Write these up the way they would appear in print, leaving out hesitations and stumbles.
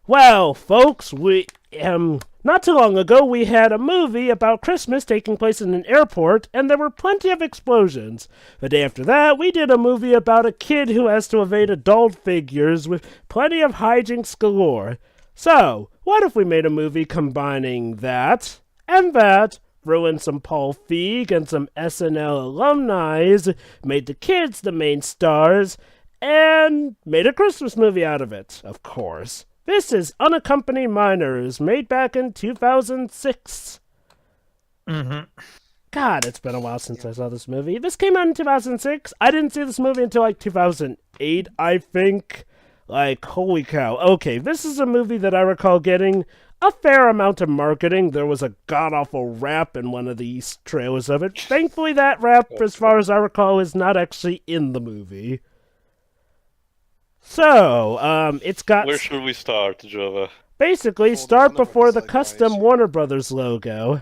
Well, folks, not too long ago we had a movie about Christmas taking place in an airport, and there were plenty of explosions. The day after that, we did a movie about a kid who has to evade adult figures with plenty of hijinks galore. So, what if we made a movie combining that and that, threw in some Paul Feig and some SNL alumni, made the kids the main stars, and made a Christmas movie out of it, of course. This is Unaccompanied Minors, made back in 2006. God, it's been a while since I saw this movie. This came out in 2006. I didn't see this movie until 2008, I think. Holy cow. Okay, this is a movie that I recall getting a fair amount of marketing. There was a god-awful rap in one of these trailers of it. Thankfully, that rap, as far as I recall, is not actually in the movie. So, it's got... Where should we start, Jova? Basically, start before the custom Warner Brothers logo.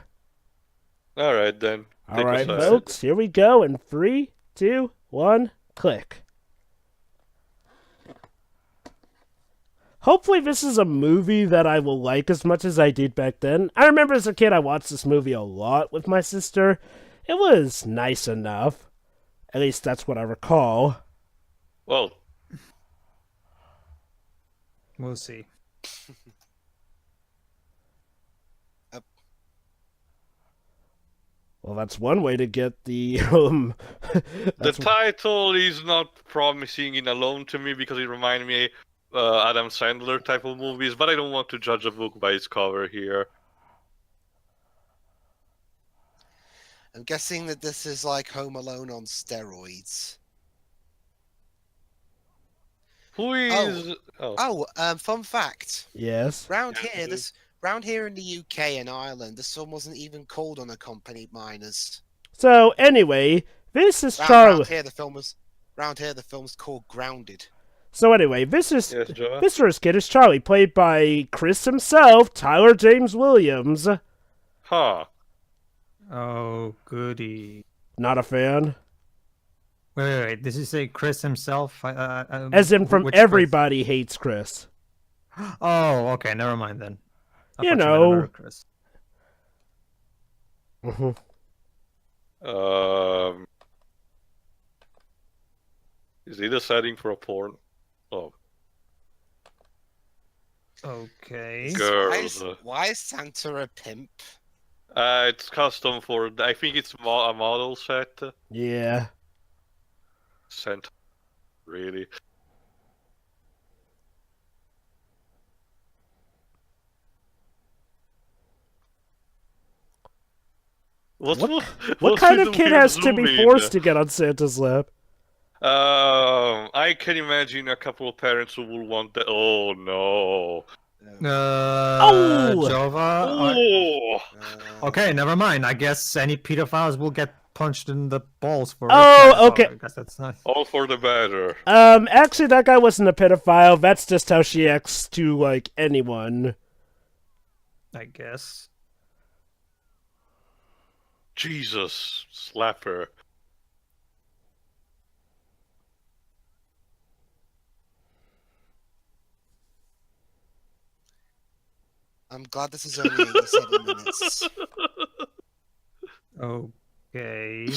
Alright then. Alright, folks, here we go in 3, 2, 1, click. Hopefully this is a movie that I will like as much as I did back then. I remember as a kid I watched this movie a lot with my sister. It was nice enough. At least that's what I recall. Well, we'll see. Well, that's one way to get the the title is not promising in alone to me because it reminds me Adam Sandler type of movies, but I don't want to judge a book by its cover here. I'm guessing that this is like Home Alone on steroids. Who is? Fun fact. Yes. Round here in the UK and Ireland, this film wasn't even called Unaccompanied Minors. So anyway, this is Charlie. Round here the film's called Grounded. So anyway, this first kid is Charlie, played by Chris himself, Tyler James Williams. Huh. Oh, goody. Not a fan? Wait. Did you say Chris himself? As in from Everybody Chris? Hates Chris. Oh, okay. Never mind then. You know. Chris. Is it a setting for a porn? Oh. Okay. Girls. Why is Santa a pimp? It's custom for. I think it's a model set. Yeah. Santa. Really. What kind of kid has to be forced to get on Santa's lap? I can imagine a couple of parents who will want that. Oh no. Jova. Okay, never mind. I guess any pedophiles will get punched in the balls for. Oh, okay. I guess that's nice. All for the better. Actually, that guy wasn't a pedophile. That's just how she acts to anyone. I guess. Jesus, slap her. I'm glad this is only 87 minutes. Okay.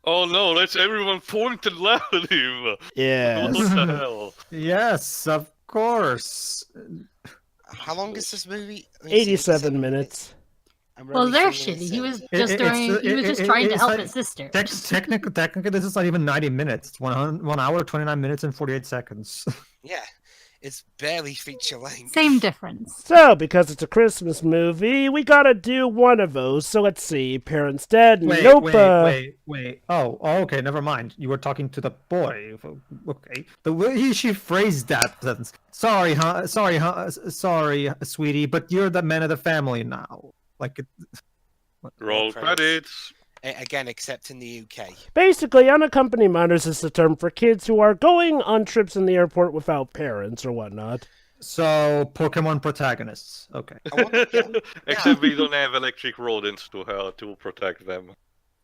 Oh no, let's everyone point and laugh at him. Yes. What the hell? Yes, of course. How long is this movie? 87 minutes. Well, they're shitty. He was just trying to help his sister. Technically, this is not even 90 minutes. It's 1 hour, 29 minutes, and 48 seconds. Yeah, it's barely feature length. Same difference. So, because it's a Christmas movie, we gotta do one of those. So let's see. Parents dead. Wait. Oh, okay. Never mind. You were talking to the boy. Okay. The way she phrased that sentence. Sorry, sweetie, but you're the man of the family now. Roll credits. Again, except in the UK. Basically, unaccompanied minors is the term for kids who are going on trips in the airport without parents or whatnot. So, Pokemon protagonists. Okay. Except we don't have electric rodents to protect them.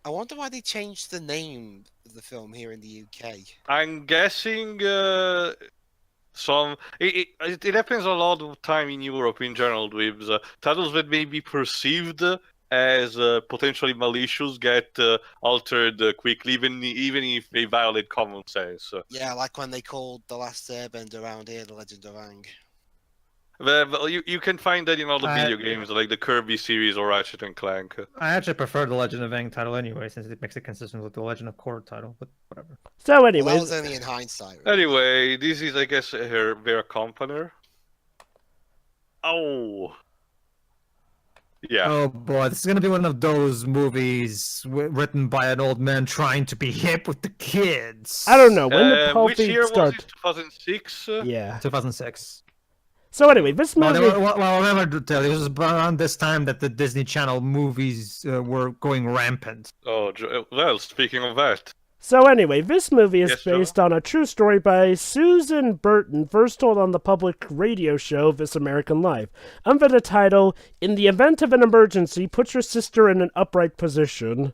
I wonder why they changed the name of the film here in the UK. I'm guessing it happens a lot of time in Europe in general with titles that may be perceived as potentially malicious get altered quickly, even if they violate common sense. Yeah, like when they called The Last Airbender around here, The Legend of Aang. Well, you can find that in all the video games, like the Kirby series or Ratchet and Clank. I actually prefer the Legend of Aang title anyway, since it makes it consistent with the Legend of Korra title, but whatever. So Well, anyway, that was only in hindsight. Really. Anyway, this is, I guess, their accompanier. Oh. Yeah. Oh boy, this is gonna be one of those movies written by an old man trying to be hip with the kids. I don't know when the whole which thing year started. was it? 2006? Yeah. 2006. So anyway, this movie. Well, remember to tell you, it was around this time that the Disney Channel movies were going rampant. Oh, well, speaking of that. So anyway, this movie is Yes, Joe? based on a true story by Susan Burton, first told on the public radio show This American Life, under the title, "In the Event of an Emergency, Put Your Sister in an Upright Position."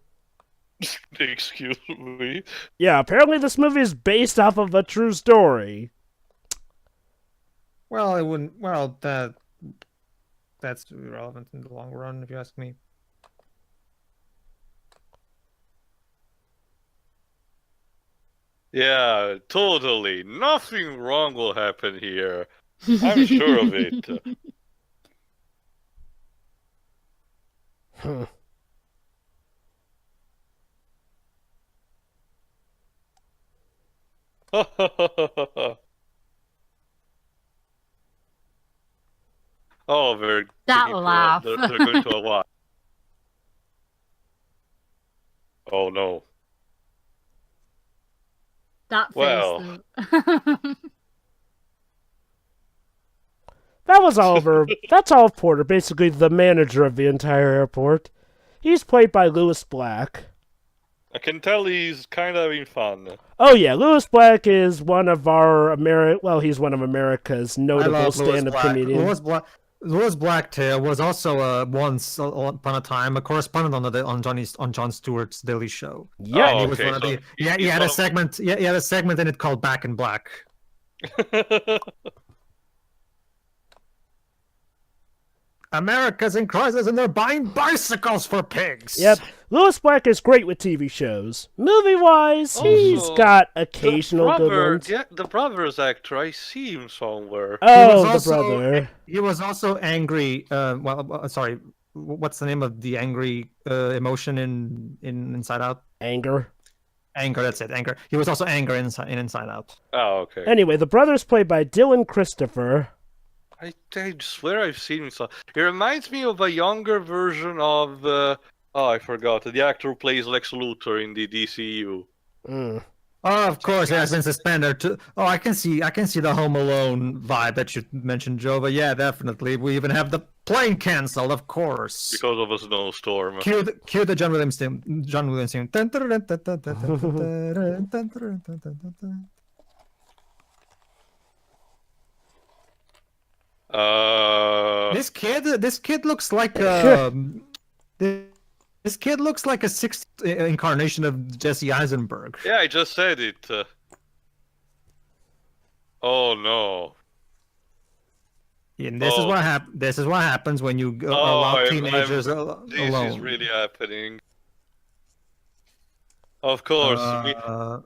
Excuse me. Yeah, apparently this movie is based off of a true story. Well, it wouldn't. Well, that's irrelevant in the long run, if you ask me. Yeah, totally. Nothing wrong will happen here. I'm sure of it. Huh. Oh, they're That going to laugh. they're going to a lot. Oh no. That face. Well. though. That was Oliver. That's Olive Porter, basically the manager of the entire airport. He's played by Lewis Black. I can tell he's kind of having fun. Oh yeah, Lewis Black is one of our he's one of America's I notable love Louis stand-up Black. comedians. Louis Blacktail was also once upon a time a correspondent on Jon Stewart's Daily Show. Yeah, Oh, He was okay, one of so the. he's Yeah, he had one a of- segment. Yeah, he had a segment in it called Back in Black. America's in crisis and they're buying bicycles for pigs. Yep. Lewis Black is great with TV shows. Movie-wise, he's Also, got occasional good ones. Yeah, the brother's actor, I see him somewhere. Oh, He the was also- brother. He was also angry. Sorry. What's the name of the angry emotion in Inside Out? Anger. Anger. That's it. Anger. He was also anger in Inside Out. Oh, okay. Anyway, the brother's played by Dylan Christopher. I swear I've seen him. He reminds me of a younger version of. I forgot. The actor who plays Lex Luthor in the DCU. Mm. Oh, of course, he has been suspended. Oh, I can see the Home Alone vibe that you mentioned, Joe. But yeah, definitely. We even have the plane canceled, of course. Because of a snowstorm. Cue the John Williams theme. John Williams theme. This kid looks like this kid looks like a sixth incarnation of Jesse Eisenberg. Yeah, I just said it. Oh no. And this is what happens when you allow teenagers alone. This is really happening. Of course,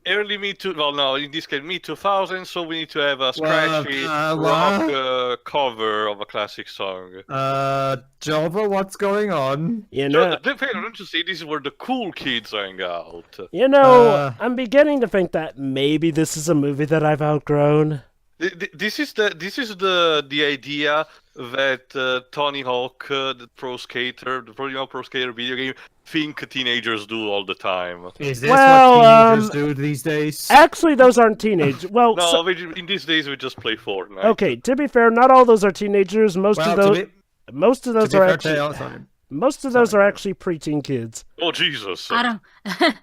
early Me Too. Well, no, in this case, Me 2000. So we need to have a scratchy rock cover of a classic song. Jova, what's going on? You know, Don't you see? This is where the cool kids hang out. I'm beginning to think that maybe this is a movie that I've outgrown. This is the idea that Tony Hawk, the pro skater video game, think teenagers do all the time. Is this what teenagers do these days? Actually, those aren't teenage. Well, No, in these days we just play Fortnite. okay. To be fair, not all those are teenagers. Most of those are actually preteen kids. Oh Jesus! I don't.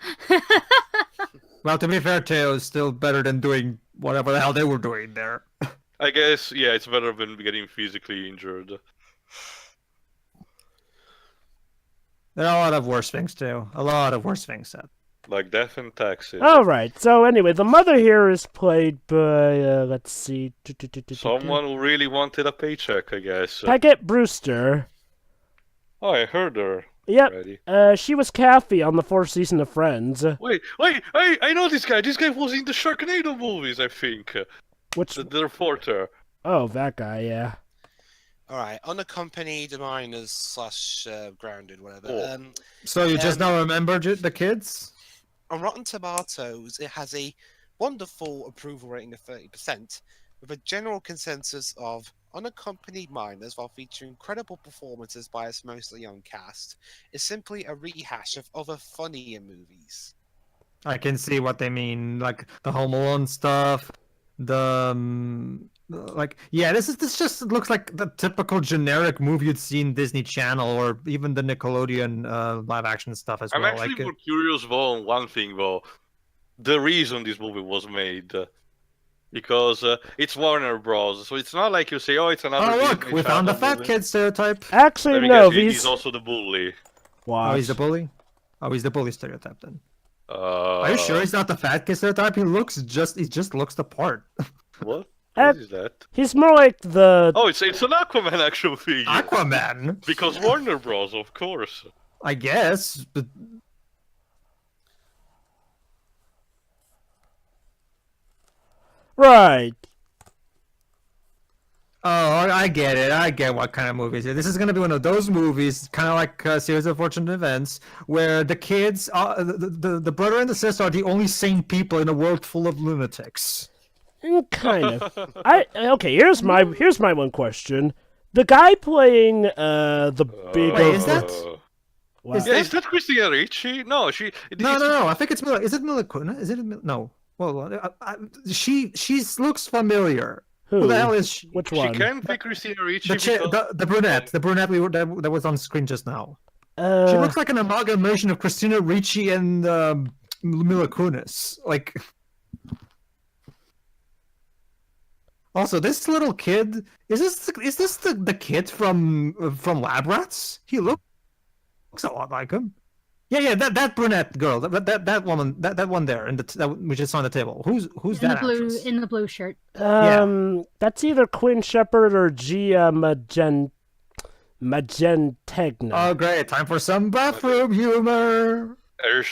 Well, to be fair, Teo is still better than doing whatever the hell they were doing there. I guess, yeah, it's better than getting physically injured. There are a lot of worse things too. A lot of worse things said. Like death and taxes. All right. So anyway, the mother here is played by let's see, Someone who really wanted a paycheck, I guess. Paget Brewster. Oh, I heard her. Yep. Already. She was Kathy on the 4th season of Friends. Wait! I know this guy. This guy was in the Sharknado movies, I think. Which? The reporter. Oh, that guy. Yeah. All right, unaccompanied minors / grounded, whatever. Oh. So you just now remembered the kids? On Rotten Tomatoes, it has a wonderful approval rating of 30%, with a general consensus of unaccompanied minors, while featuring credible performances by its mostly young cast, is simply a rehash of other funnier movies. I can see what they mean, like the Home Alone stuff, this just looks like the typical generic movie you'd see in Disney Channel or even the Nickelodeon live action stuff as I'm well. actually more curious though on one thing though, the reason this movie was made. Because it's Warner Bros. So it's not like you say, oh, it's another. Oh look, Disney we found the Channel fat movie. kid stereotype. Actually, Let me no. guess, he's also the bully. Watch. Oh, he's the bully. Oh, he's the bully stereotype then. Are you sure he's not the fat kid stereotype? He just looks the part. What? Uh, What is that? He's more like the. Oh, it's an Aquaman action figure. Aquaman. Because Warner Bros. Of course. I guess, but Right. oh, I get it. I get what kind of movies. This is gonna be one of those movies, kind of like a series of fortunate events, where the kids, the brother and the sister, are the only sane people in a world full of lunatics. Kind of. Okay. Here's my one question. The guy playing the big. Wait, is that- Wow. is Yeah, is that Christina Ricci? No, No. I think it's Mila. Is it Mila Kunis? Is it no? Well, she looks familiar. Who the hell is she? Which She one? can't be Christina Ricci. The brunette that was on screen just now. She Uh, looks like an amalgamation of Christina Ricci and Mila Kunis. Like, also, this little kid is this the kid from Lab Rats? He looks a lot like him. Yeah, that brunette girl, that woman, that one there, which is on the table. Who's in that the blue actress? in the blue shirt. That's either Quinn Shepard or Gia Magentegna. Oh, great! Time for some bathroom humor.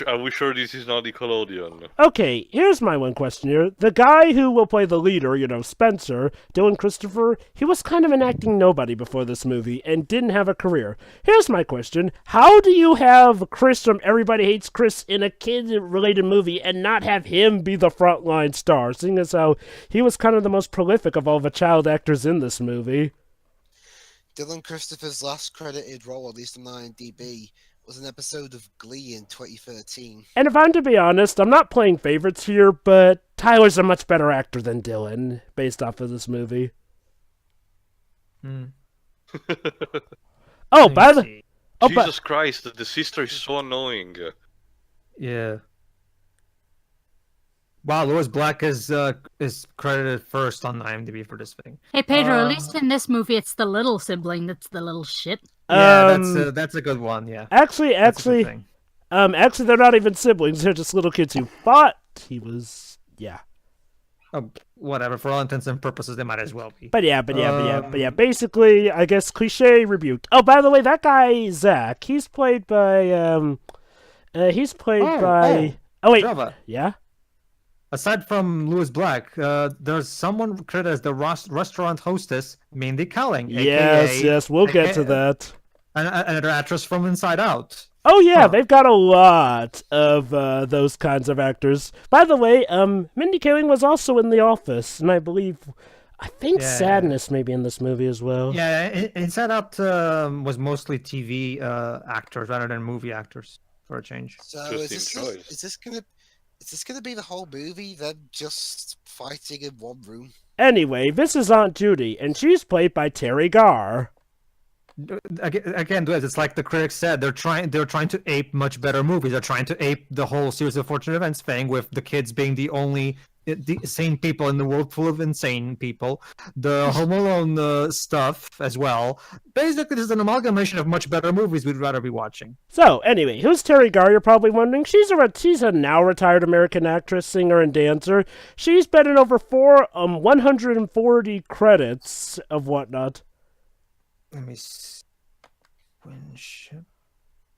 Are we sure this is not Nickelodeon? Okay, here's my one question here. The guy who will play the leader, Spencer, Dylan Christopher, he was kind of an acting nobody before this movie and didn't have a career. Here's my question. How do you have Chris from Everybody Hates Chris in a kid-related movie and not have him be the frontline star, seeing as how he was kind of the most prolific of all the child actors in this movie? Dylan Christopher's last credited role, at least on IMDb, was an episode of Glee in 2013. And if I'm to be honest, I'm not playing favorites here, but Tyler's a much better actor than Dylan, based off of this movie. Oh, by the... Jesus Christ, the sister is so annoying. Yeah. Wow, Louis Black is credited first on IMDb for this thing. Hey Pedro, at least in this movie, it's the little sibling that's the little shit. Yeah, that's a good one. Yeah. Actually, That's a good thing. they're not even siblings. They're just little kids who thought he was, yeah. Oh, whatever. For all intents and purposes, they might as well be. But yeah. Basically, I guess cliche rebuked. Oh, by the way, that guy Zach, he's played by Oh wait, Java. yeah. Aside from Louis Black, there's someone credited as the restaurant hostess, Mindy Kaling. Yes, we'll get to that. Another actress from Inside Out. Oh yeah, Huh. they've got a lot of those kinds of actors. By the way, Mindy Kaling was also in The Office, and I think Yeah. Sadness may be in this movie as well. Yeah, Inside Out was mostly TV actors rather than movie actors, for a change. So Interesting choice. is this gonna be the whole movie? Them just fighting in one room? Anyway, this is Aunt Judy, and she's played by Terry Garr. Again, it's like the critics said. They're trying to ape much better movies. They're trying to ape the whole series of fortunate events thing, with the kids being the only sane people in the world full of insane people. The Home Alone stuff as well. Basically, this is an amalgamation of much better movies we'd rather be watching. So, anyway, who's Terry Garr, you're probably wondering? She's a now retired American actress, singer, and dancer. She's been in over 140 credits of whatnot. Let me see.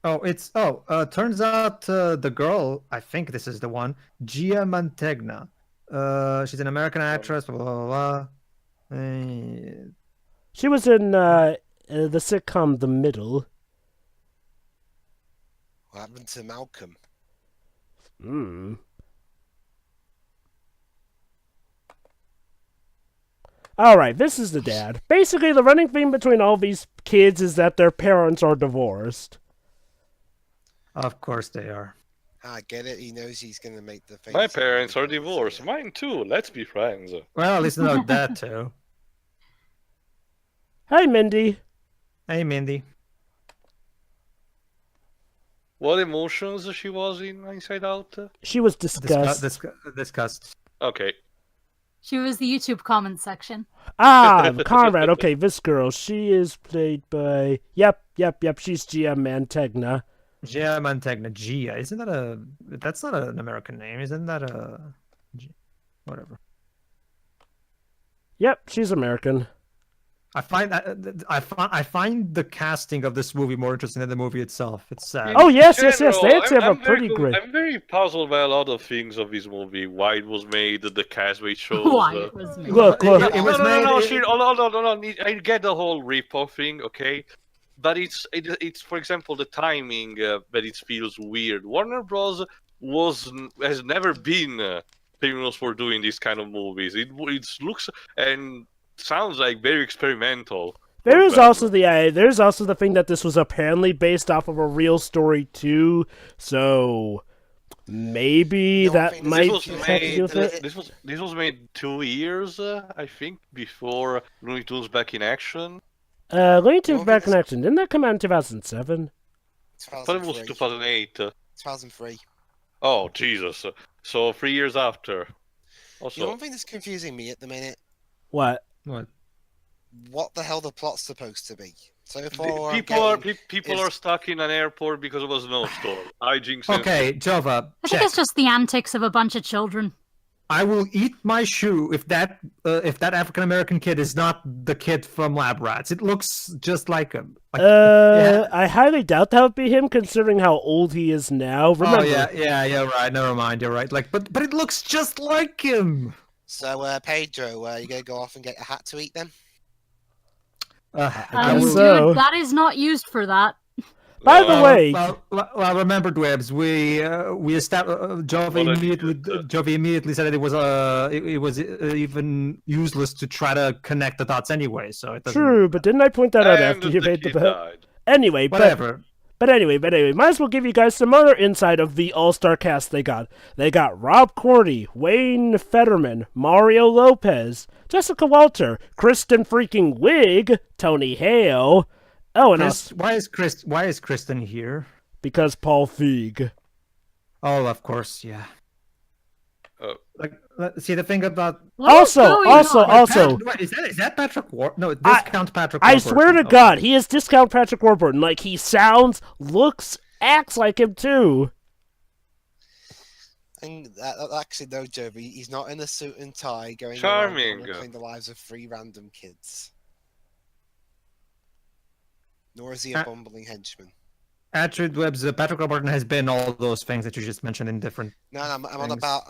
Turns out the girl, I think this is the one, Gia Mantegna. She's an American actress, blah, blah, blah. She was in the sitcom The Middle. What happened to Malcolm? Alright, this is the dad. Basically, the running theme between all these kids is that their parents are divorced. Of course they are. I get it. He knows he's going to make the face. My parents are divorced. Mine too. Let's be friends. Well, at least know that too. Hey, Mindy. Hey, Mindy. What emotions she was in Inside Out? She was disgusted. Discussed. Okay. She was the YouTube comment section. Conrad. Okay, this girl. She is played by... Yep. She's Gia Mantegna. Gia Mantegna. Gia. Isn't that a... That's not an American name. Isn't that a... Whatever. Yep, she's American. I find the casting of this movie more interesting than the movie itself. It's sad. Oh yes. They actually have a pretty great. I'm very puzzled by a lot of things of this movie. Why it was made, the cast it shows. Why it was made. Look. No. I get the whole rip-off thing, okay, but it's for example the timing that it feels weird. Warner Bros. has never been famous for doing these kind of movies. It looks and sounds like very experimental. There's also the thing that this was apparently based off of a real story too, so maybe that might have to do with it. This was made 2 years, I think, before Looney Tunes Back in Action. Looney Tunes Back in Action, didn't that come out in 2007? I thought it was 2008. 2003. Oh, Jesus. So 3 years after. Also, You know, one thing that's confusing me at the minute? What? What the hell the plot's supposed to be? So far, people are stuck in an airport because of a snowstorm. Okay, Jova. I think it's just the antics of a bunch of children. I will eat my shoe if that African American kid is not the kid from Lab Rats. It looks just like him. I highly doubt that would be him, considering how old he is now. Remember? Oh yeah, right. Never mind. You're right. Like, but it looks just like him. So, Pedro, you gonna go off and get a hat to eat then? Dude, that is not used for that. By the way, well, remember, Dwebs, we established. Jovi immediately said that it was even useless to try to connect the dots anyway. So it doesn't. True, but didn't I point that out after you made the bet? Anyway, whatever. But anyway, might as well give you guys some other insight of the all-star cast they got. They got Rob Corddry, Wayne Fetterman, Mario Lopez, Jessica Walter, Kristen freaking Wiig, Tony Hale. Oh, and why is Kristen here? Because Paul Feig. Oh, of course, yeah. See the thing about also is that Patrick Warburton? No, discount Patrick Warburton. I swear to God, he is discount Patrick Warburton. Like, he sounds, looks, acts like him too. And actually, no, Joby, he's not in a suit and tie going charming, around the lives of 3 random kids. Nor is he a bumbling henchman. Atrid Webb's Patrick Warburton has been all those things that you just mentioned in different. No, I'm on about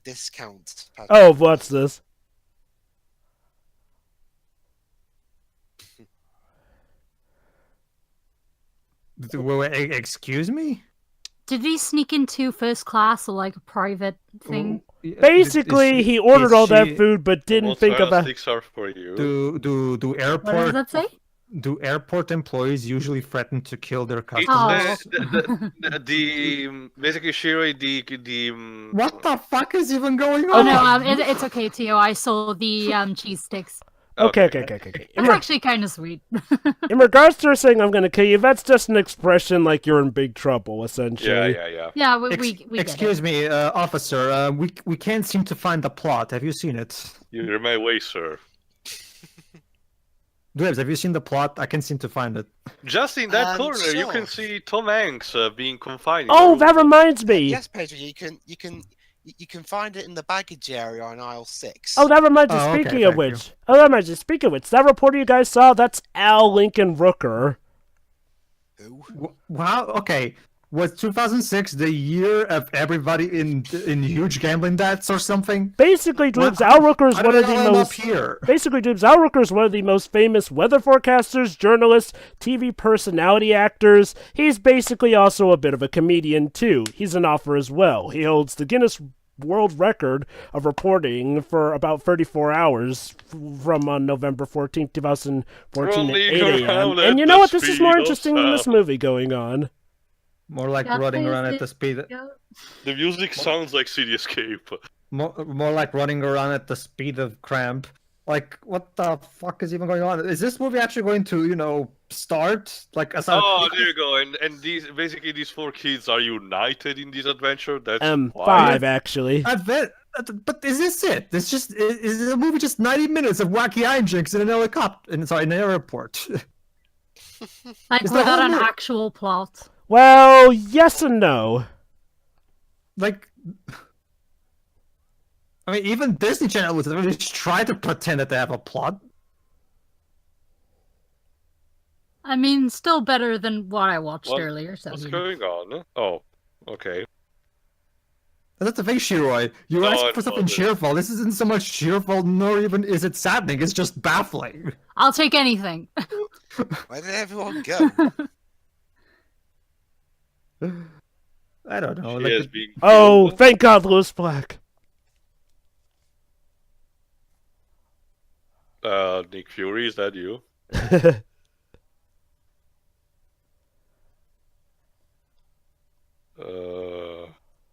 discount. Patrick. Oh, what's this? Excuse me? Did he sneak into first class or like a private thing? Basically, he ordered all that food, but didn't think about. Do airport? What does that say? Do airport employees usually threaten to kill their customers? Basically, Shiro, what the fuck is even going on? Oh no, it's okay, Tio. I saw the cheese sticks. Okay. That's actually kind of sweet. In regards to her saying "I'm going to kill you," that's just an expression like you're in big trouble, essentially. Yeah. Yeah, we get Excuse it. me, officer. We can't seem to find the plot. Have you seen it? You're in my way, sir. Dwebs, have you seen the plot? I can't seem to find it. Just in that corner, you sure. can see Tom Hanks being confined. in Oh, the that room. reminds me. Yes, Pedro, you can find it in the baggage area on aisle 6. Oh, that reminds me. Oh, okay, Speaking of thank you. which, that reporter you guys saw, that's Al Lincoln Rooker. Who? Wow. Okay. Was 2006 the year of everybody in huge gambling debts or something? Basically, Dweebs, Al Rooker is How one did of the I end up most. here? Basically, Dweebs, Al Rooker is one of the most famous weather forecasters, journalists, TV personality actors. He's basically also a bit of a comedian too. He's an author as well. He holds the Guinness World Record of reporting for about 34 hours from on November 14th, 2014 at 8 a.m. And you know what? This is more interesting than this movie going on. More like Yeah, running please around at do. the speed. Yeah. The music sounds like City Escape. More like running around at the speed of cramp. Like, what the fuck is even going on? Is this movie actually going to, start? Like, as Oh, there you go. And these 4 kids are united in this adventure. That's wild. 5 actually. But is this it? Is the movie just 90 minutes of wacky hijinks in an helicopter? In an airport. Like Is the without whole an mo- actual plot. Well, yes and no. Like, I mean, even Disney Channel would really try to pretend that they have a plot. I mean, still better than what I watched What- earlier. So What's you- going on? Oh, okay. That's the thing, Shiroi. You're No, asking it for something wasn't. cheerful. This isn't so much cheerful, nor even is it saddening. It's just baffling. I'll take anything. Where did everyone go? I don't know. She Like, is being Oh, killed. thank God, Lewis Black. Nick Fury, is that you?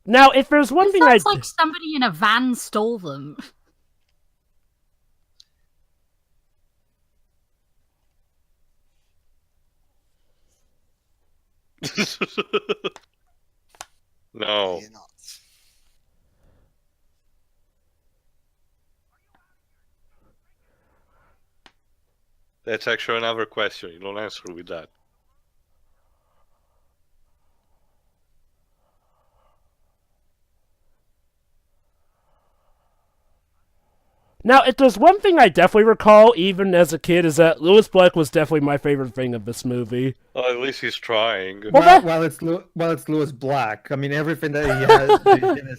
Now, if there's one It thing I sounds like somebody in a van stole them. No. You're not. That's actually another question. You don't answer with that. Now, if there's one thing I definitely recall, even as a kid, is that Lewis Black was definitely my favorite thing of this movie. Well, at least he's trying. Well, well, it's Lewis Black. I mean, everything that he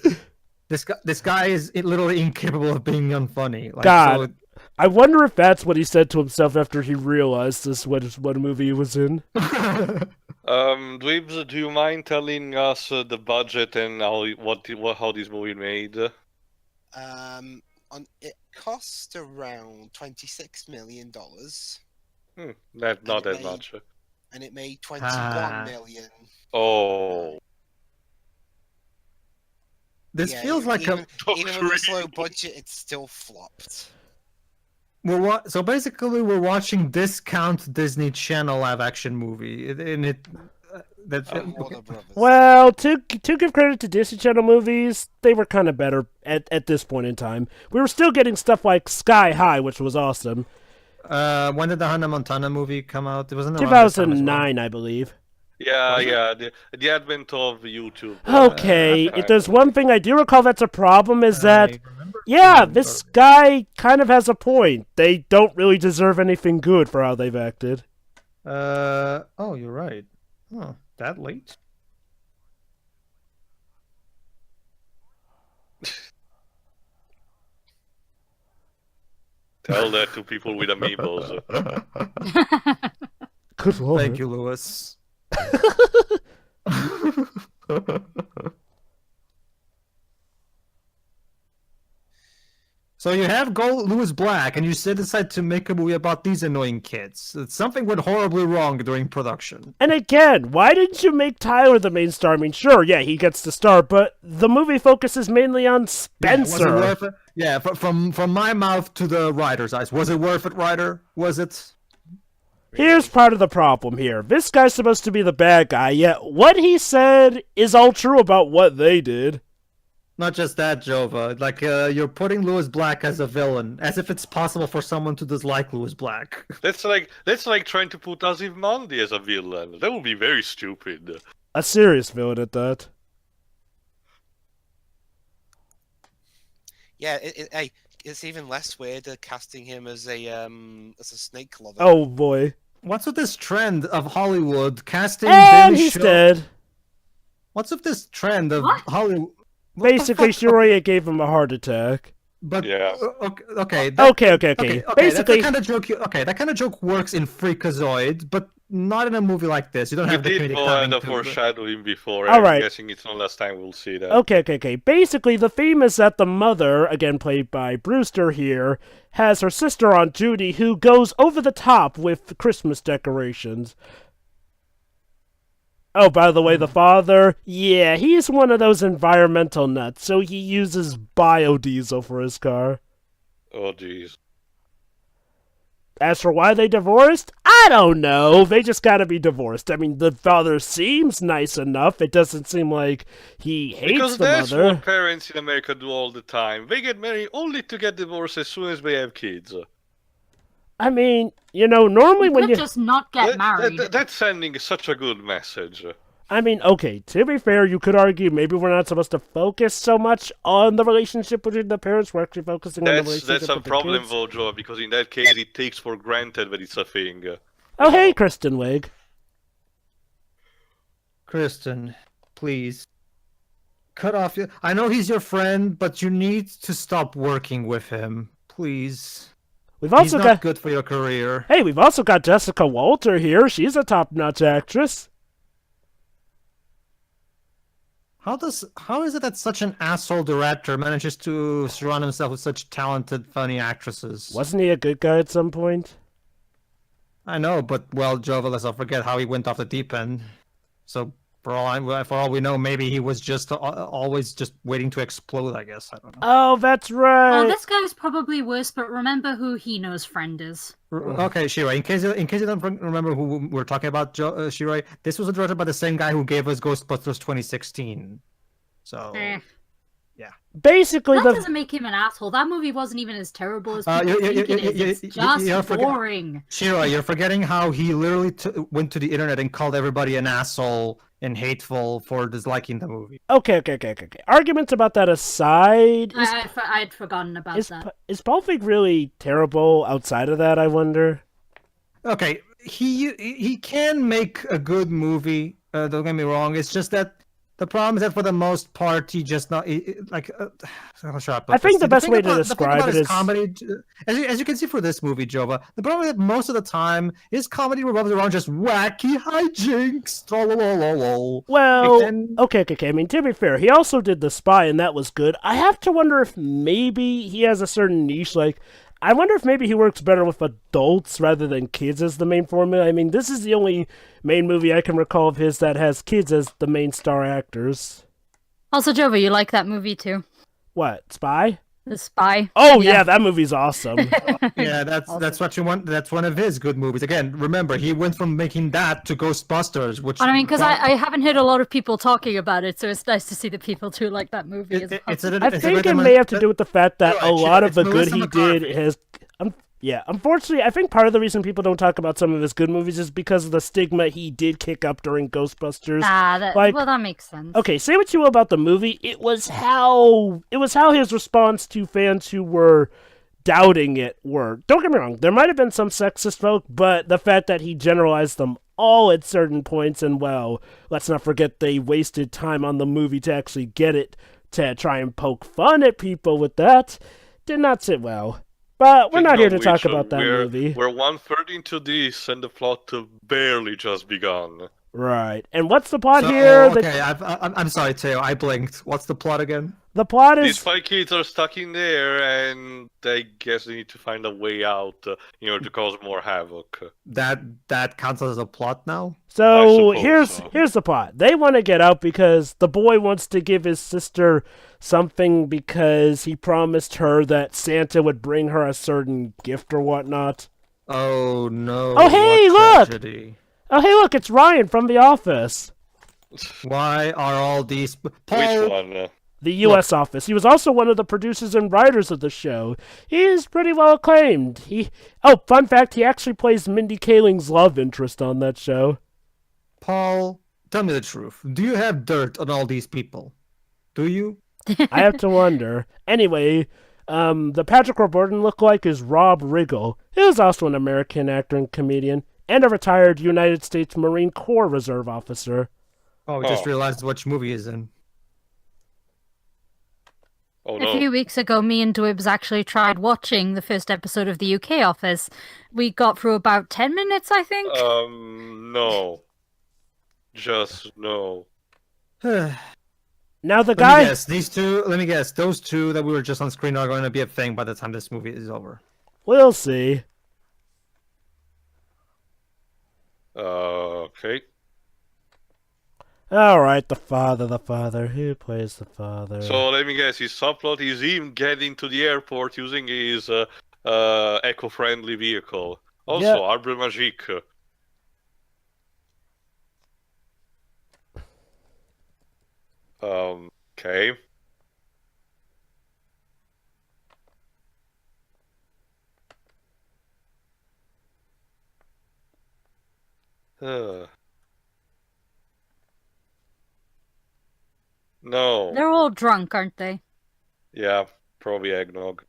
has. This guy is literally incapable of being unfunny. Like, God. I wonder if that's what he said to himself after he realized this what movie he was in. Dweebs, do you mind telling us the budget and how this movie made? It cost around $26 million, Not that made- much. and it made 21 Ah. million. Oh. This Yeah, feels like even, a. even with a slow budget, it still flopped. So basically, we're watching discount Disney Channel live-action movie, and it. That's Warner Brothers. Well, to give credit to Disney Channel movies, they were kind of better at this point in time. We were still getting stuff like Sky High, which was awesome. When did the Hannah Montana movie come out? It wasn't around this time as well. 2009, I believe. Yeah. The advent of YouTube. Okay, if there's one thing I do recall that's a problem is that, I remember yeah, seeing this garbage. guy kind of has a point. They don't really deserve anything good for how they've acted. Oh, you're right. Oh, that late? Tell that to people with amiibos. Good lord. Thank you, Lewis. So you have Lewis Black, and you decide to make a movie about these annoying kids. Something went horribly wrong during production. And again, why didn't you make Tyler the main star? I mean, sure, yeah, he gets the star, but the movie focuses mainly on Spencer. Yeah, was it worth it? Yeah, from my mouth to the writer's eyes. Was it worth it, writer? Was it? Here's part of the problem here. This guy's supposed to be the bad guy, yet what he said is all true about what they did. Not just that, Jova. Like, you're putting Lewis Black as a villain, as if it's possible for someone to dislike Lewis Black. That's like trying to put Aziz Mandi as a villain. That would be very stupid. A serious villain at that. Yeah, it's even less weird casting him as a snake lover. Oh boy. What's with this trend of Hollywood casting And Billy he's Shaw- dead. What's with this trend of What? Hollywood? What the Basically, fuck? Shiroya gave him a heart attack. But Yeah. okay. Okay. Okay, that's Basically, the kind of joke. That kind of joke works in Freakazoid, but not in a movie like this. You don't We have the did comedic go timing under to- foreshadowing before. All I'm right. guessing it's not last time we'll see that. Okay. Basically, the theme is that the mother, again played by Brewster here, has her sister on duty who goes over the top with Christmas decorations. Oh, by the way, the father, yeah, he's one of those environmental nuts, so he uses biodiesel for his car. Oh, jeez. As for why they divorced, I don't know. They just gotta be divorced. I mean, the father seems nice enough. It doesn't seem like he hates Because the that's mother. what parents in America do all the time. They get married only to get divorced as soon as they have kids. I mean, normally You when could you... just not get married. That's sending such a good message. I mean, okay, to be fair, you could argue maybe we're not supposed to focus so much on the relationship between the parents. We're actually focusing on the relationship That's a with the problem, kids. though, Joe, because in that case it takes for granted that it's a thing. Oh, hey, Kristen Wiig. Kristen, please. Cut off your... I know he's your friend, but you need to stop working with him. Please. We've He's also not got... good for your career. Hey, we've also got Jessica Walter here. She's a top-notch actress. How is it that such an asshole director manages to surround himself with such talented, funny actresses? Wasn't he a good guy at some point? I know, but well, Jova, let's not forget how he went off the deep end. So for all we know, maybe he was just always just waiting to explode. I guess I don't know. Oh, that's right. Oh, this guy's probably worse, but remember who Hino's friend is. Okay, Shirai. In case you don't remember who we're talking about, Shirai, this was directed by the same guy who gave us Ghostbusters 2016. So yeah. Basically, That doesn't make him an asshole. That movie wasn't even as terrible as people think it is. It's just boring. Shirai, you're forgetting how he literally went to the internet and called everybody an asshole and hateful for disliking the movie. Okay. Arguments about that aside, I'd forgotten about that. Is Paul Feig really terrible outside of that, I wonder? Okay, he can make a good movie. Don't get me wrong. It's just that the problem is that for the most part, he just not like. Shut up. I think the best way to describe it is comedy. As you can see for this movie, Jova, the problem is that most of the time his comedy revolves around just wacky hijinks. Well, And- okay. I mean, to be fair, he also did The Spy, and that was good. I have to wonder if maybe he has a certain niche. Like, I wonder if maybe he works better with adults rather than kids as the main formula. I mean, this is the only main movie I can recall of his that has kids as the main star actors. Also, Jova, you like that movie too? What, Spy? The Spy. Oh, yeah, that movie's awesome. Yeah, that's what you want. That's one of his good movies. Again, remember he went from making that to Ghostbusters, which I mean, because I haven't heard a lot of people talking about it, so it's nice to see that people do like that movie as well. I think it may have to do with the fact that a lot of the good he did McCarthy. has... yeah, unfortunately, I think part of the reason people don't talk about some of his good movies is because of the stigma he did kick up during Ghostbusters. Well, that makes sense. Okay, say what you will about the movie, it was how his response to fans who were doubting it were. Don't get me wrong, there might have been some sexist folk, but the fact that he generalized them all at certain points, and well, let's not forget they wasted time on the movie to actually get it, to try and poke fun at people with that, did not sit well. But we're not here to talk about that movie. We're 1/3 into this, and the plot barely just begun. Right. And what's the plot here? Okay, I'm sorry, Teo. I blinked. What's the plot again? The plot These is 5 kids are stuck in there, and I guess they need to find a way out in order to cause more havoc. That counts as a plot now. so I here's suppose so. here's the plot. They want to get out because the boy wants to give his sister something because he promised her that Santa would bring her a certain gift or whatnot. Oh no! Oh, hey, what look! tragedy. Oh hey look, it's Ryan from The Office. Why are all these Which Paul? one? The US office. He was also one of the producers and writers of the show. He is pretty well acclaimed. Fun fact, he actually plays Mindy Kaling's love interest on that show. Paul, tell me the truth. Do you have dirt on all these people? Do you? I have to wonder. Anyway, the Patrick Warburton lookalike is Rob Riggle. He is also an American actor and comedian, and a retired United States Marine Corps Reserve officer. Oh, we just Oh. realized which movie he's in. Oh A no. few weeks ago, me and Dwibs actually tried watching the first episode of the UK Office. We got through about 10 minutes, I think. No. Just no. Now the Let me guy... guess. These two. Let me guess. Those two that we were just on screen are going to be a thing by the time this movie is over. We'll see. Okay. Alright, the father. Who plays the father? So let me guess, his subplot is him getting to the airport using his eco-friendly vehicle. Also, Yeah. Arbre Magique. Okay. No. They're all drunk, aren't they? Yeah, probably eggnog.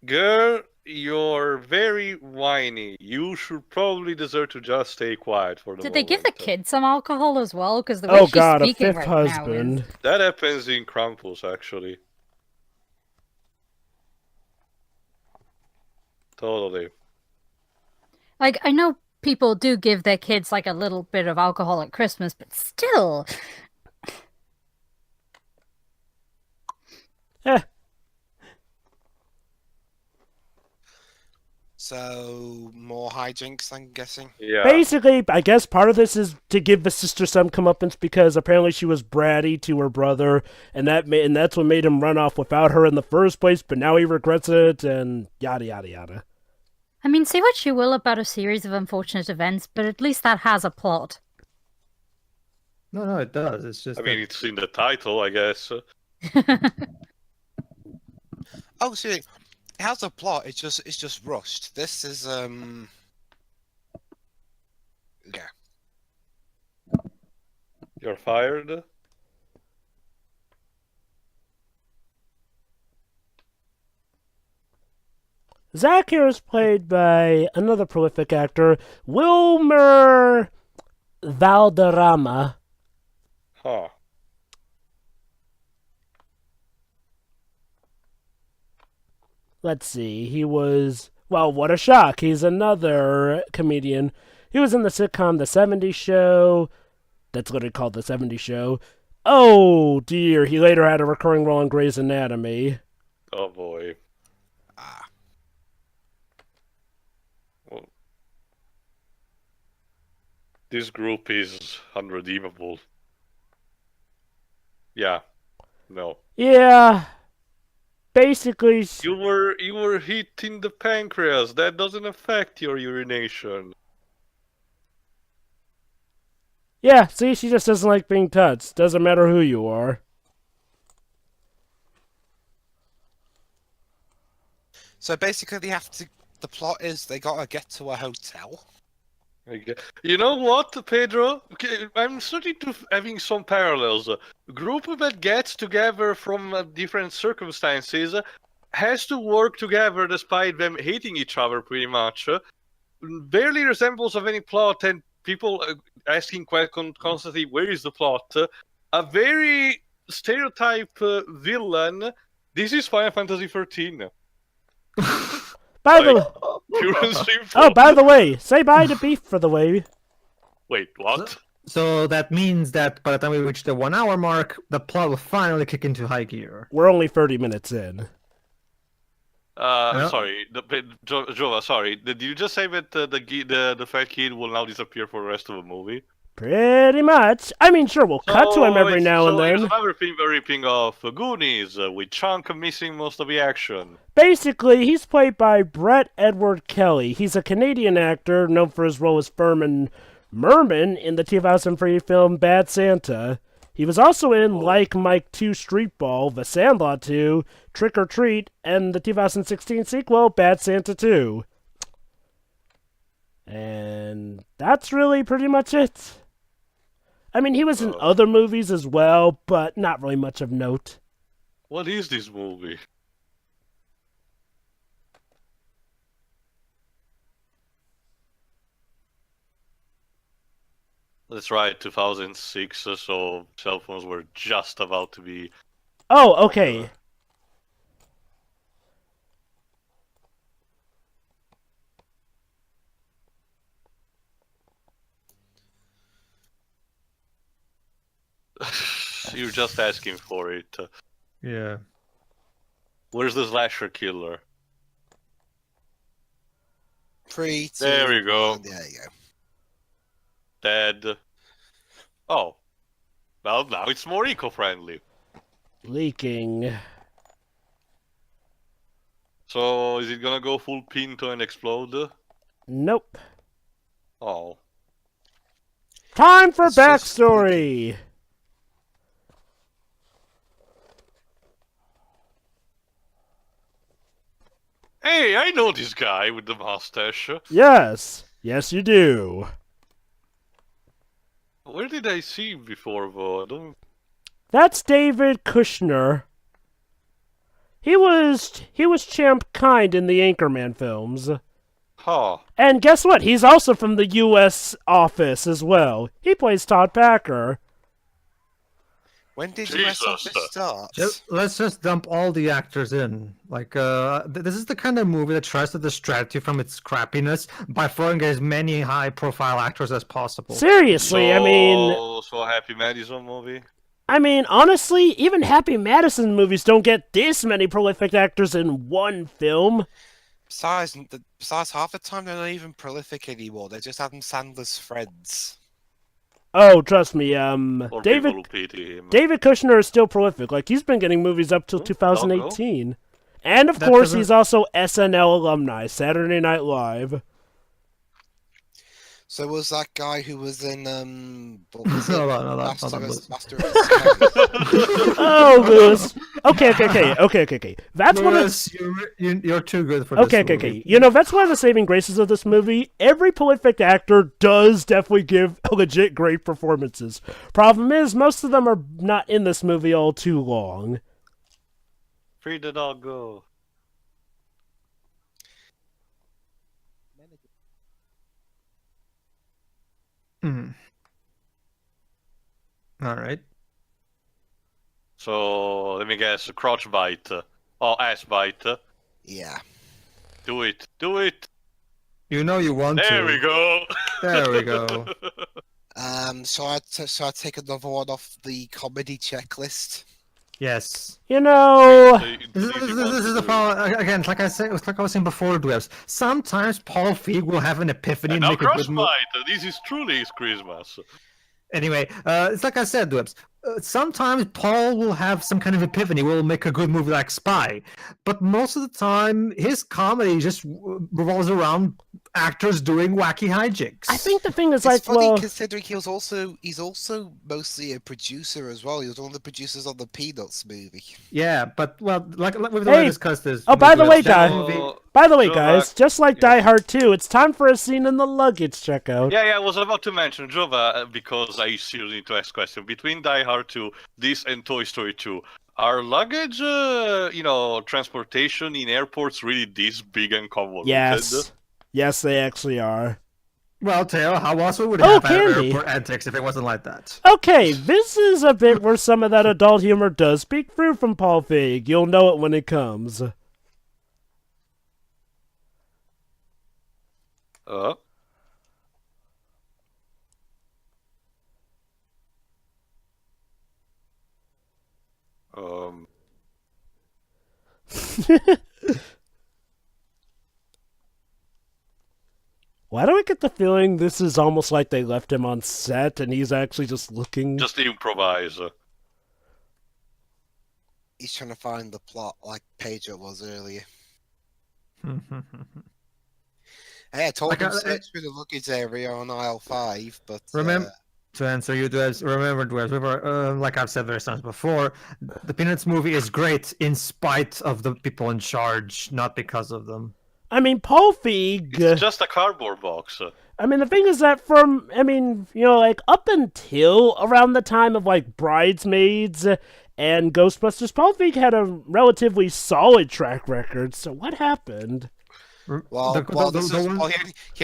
Girl, you're very whiny. You should probably deserve to just stay quiet for the Did moment. they give the kid some alcohol as well? Because the way Oh she's god, a speaking fifth right husband. now is... That happens in Krampus, actually. Totally. Like, I know people do give their kids, like, a little bit of alcohol at Christmas, but still... Eh, So, more hijinks, I'm guessing. Yeah. basically, I guess part of this is to give the sister some comeuppance because apparently she was bratty to her brother, and that's what made him run off without her in the first place, but now he regrets it, and yada yada yada. I mean, say what you will about a series of unfortunate events, but at least that has a plot. No, it does. It's just. I mean, it's in the title, I guess. Oh, see, it has a plot. It's just rushed. This is yeah. You're fired? Zach here is played by another prolific actor, Wilmer Valderrama. Huh. Let's see, he was... Well, what a shock. He's another comedian. He was in the sitcom The 70s Show. That's literally called The 70s Show. Oh, dear. He later had a recurring role in Grey's Anatomy. Oh boy. Ah. Well, this group is unredeemable. Yeah. No. Yeah. Basically... You were hit in the pancreas. That doesn't affect your urination. Yeah, see, she just doesn't like being touched. Doesn't matter who you are. So basically, they have to. The plot is they gotta get to a hotel. You know what, Pedro? Okay, I'm starting to having some parallels. A group that gets together from different circumstances has to work together despite them hating each other pretty much. Barely resembles of any plot, and people asking quite constantly, where is the plot? A very stereotype villain. This is Final Fantasy 13. By the Like, pure and simple. Oh, by the way, say bye to Beef for the way. Wait, what? So that means that by the time we reach the 1 hour mark, the plot will finally kick into high gear. We're only 30 minutes in. Yeah. Sorry, Jova. Sorry, did you just say that the fat kid will now disappear for the rest of the movie? Pretty much. I mean, sure, we'll cut to him every now and Here's then. another thing they're ripping off Goonies, with Chunk missing most of the action. Basically, he's played by Brett Edward Kelly. He's a Canadian actor known for his role as Furman Merman in the 2003 film Bad Santa. He was also in Like Mike 2 Street Ball, The Sandlot 2, Trick or Treat, and the 2016 sequel Bad Santa 2. And that's really pretty much it. I mean, he was in other movies as well, but not really much of note. What is this movie? That's right, 2006, so cell phones were just about to be... Oh, okay. You're just asking for it. Yeah. Where's the slasher killer? 3, 2, There we go. 1, there you go. Dead. Oh. Well, now it's more eco-friendly. Leaking. So, is it gonna go full Pinto and explode? Nope. Oh. Time for It's just backstory! Hey, I know this guy with the mustache. Yes. Yes, you do. Where did I see him before, though? I don't... That's David Kushner. He was Champ Kind in the Anchorman films. Huh. And guess what? He's also from the U.S. office as well. He plays Todd Packer. When did US Jesus. Office start? Let's just dump all the actors in. Like, this is the kind of movie that tries to distract you from its crappiness by throwing as many high-profile actors as possible. Seriously, So Happy Madison movie? I mean, honestly, even Happy Madison movies don't get this many prolific actors in one film. Besides, half the time they're not even prolific anymore. They're just Adam Sandler's friends. Oh, trust me, Or David people who pity him. Kushner is still prolific. Like, he's been getting movies up till 2018. And, of course, he's also SNL alumni, Saturday Night Live. So was that guy who was in what was it? Hold on, Master hold on, of Lewis. Master of Disguise. Oh, Lewis. Okay. That's one of... Lewis, you're too good for this Okay. movie. You know, that's one of the saving graces of this movie. Every prolific actor does definitely give legit great performances. Problem is, most of them are not in this movie all too long. Free the dog go. Hmm. All right. So, let me guess, crotch bite. Ass bite. Yeah. Do it. Do it. You know you want to. There we go. There we go. So I take another one off the comedy checklist. Yes. You know... This is the problem. Again, like I was saying before, Dwebs. Sometimes Paul Feig will have an epiphany And and now make a good crotch movie. bite. This is truly his Christmas. Anyway, it's like I said, Dwebs. Sometimes Paul will have some kind of epiphany. Will make a good movie like Spy, but most of the time his comedy just revolves around actors doing wacky hijinks. I think the thing is, It's like, funny well... considering he's also mostly a producer as well. He was one of the producers on the Peanuts movie. Yeah, but well, like we've Hey! already discussed this. Oh, by the way, that guy- movie- By the way, So, guys, just like Die Hard 2, it's time for a scene in the luggage checkout. Yeah, I was about to mention Jova because I seriously need to ask a question. Between Die Hard 2, this and Toy Story 2, are luggage, transportation in airports really this big and convoluted? Yes. Yes, they actually are. Well, Teo, how else would we Oh, have Candy. airport antics if it wasn't like that? Okay, this is a bit where some of that adult humor does speak through from Paul Feig. You'll know it when it comes. Um, Why do I get the feeling this is almost like they left him on set and he's actually just looking? just improvise. He's trying to find the plot like Pedro was earlier. Hey, I told Like, him to search through the luggage area on aisle 5, but Remember, to answer you, Dwebs, like I've said various times before, the Peanuts movie is great in spite of the people in charge, not because of them. I mean, Paul Feig. It's just a cardboard box. I mean, the thing is that like up until around the time of like Bridesmaids and Ghostbusters, Paul Feig had a relatively solid track record. So what happened? He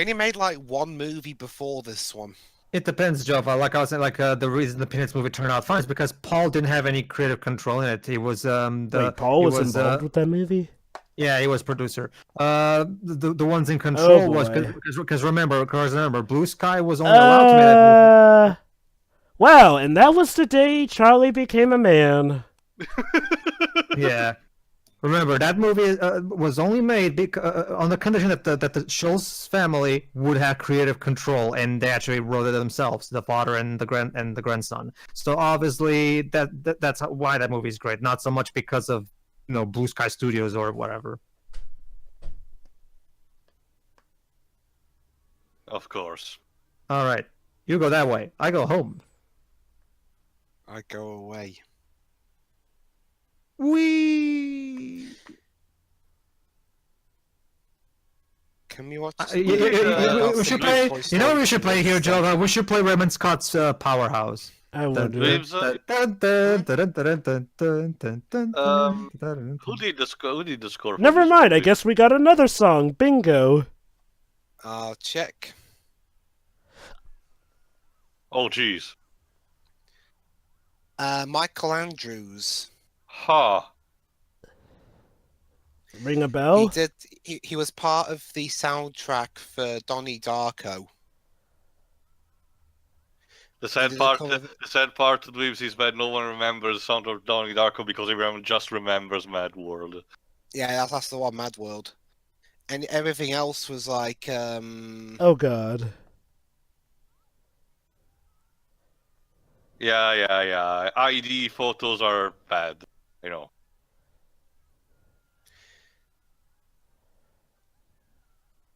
only made like one movie before this one. It depends, Jova. Like I was saying, the reason the Peanuts movie turned out fine is because Paul didn't have any creative control in it. He was Wait, Paul was involved with that movie? Yeah, he was producer. The ones in control was boy. because remember, Blue Sky was only allowed to make that movie. Wow, and that was the day Charlie became a man. Yeah. Remember, that movie was only made on the condition that the Schultz family would have creative control, and they actually wrote it themselves, the father and the grandson. So obviously, that's why that movie is great. Not so much because of Blue Sky Studios or whatever. Of course. All right, you go that way. I go home. I go away. Can we watch? We should play. You know what we should play here, Joe? We should play Raymond Scott's Powerhouse. I will do it. Who did the score? Never mind, I guess we got another song. Bingo. I'll check. Oh, jeez. Michael Andrews. Ha. Ring a bell? He was part of the soundtrack for Donnie Darko. The sad part of Dweebs is that no one remembers the sound of Donnie Darko because everyone just remembers Mad World. Yeah, that's the one, Mad World. And everything else was like, Oh god. Yeah. ID photos are bad,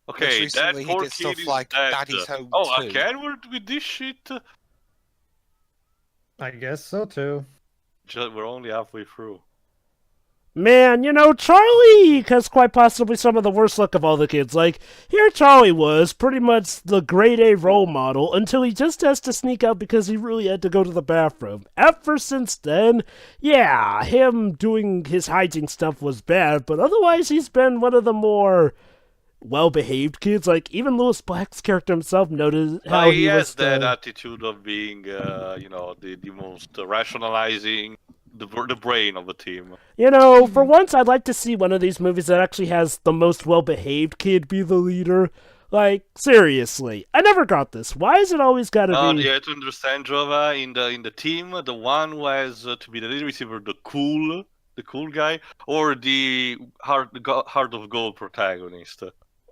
Okay, that recently poor he did kid stuff is like dead. Daddy's Home Oh, 2. again with this shit? I guess so too. We're only halfway through. Man, Charlie has quite possibly some of the worst luck of all the kids. Like, here Charlie was pretty much the grade A role model until he just has to sneak out because he really had to go to the bathroom. Ever since then, yeah, him doing his hijink stuff was bad, but otherwise he's been one of the more well-behaved kids. Like, even Lewis Black's character himself noticed how he has was that attitude of being, the most rationalizing, the brain of the team. For once, I'd like to see one of these movies that actually has the most well-behaved kid be the leader. Like, seriously, I never got this. Why is it always got to be? You have to understand, Jova, in the team, the one who has to be the leader is either the cool guy or the heart of gold protagonist.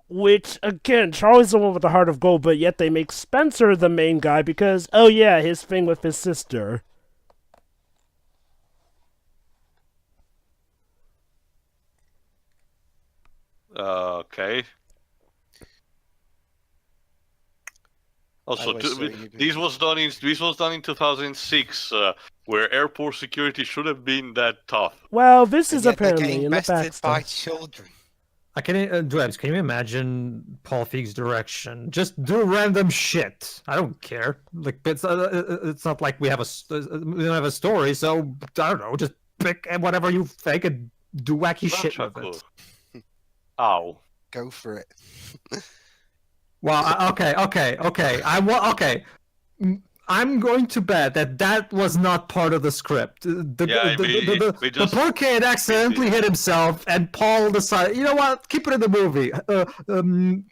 Which, again, Charlie's the one with the heart of gold, but yet they make Spencer the main guy because, oh yeah, his thing with his sister. Okay. Also, this was done in 2006, where airport security should have been that tough. Well, this is apparently in the backstory. By children. Can you imagine Paul Feig's direction? Just do random shit. I don't care. Like it's not like we don't have a story, so I don't know. Just pick whatever you think and do wacky shit with it. Ow! Go for it. Well, okay. I'm going to bet that was not part of the script. The poor kid accidentally hit himself, and Paul decided, you know what? Keep it in the movie.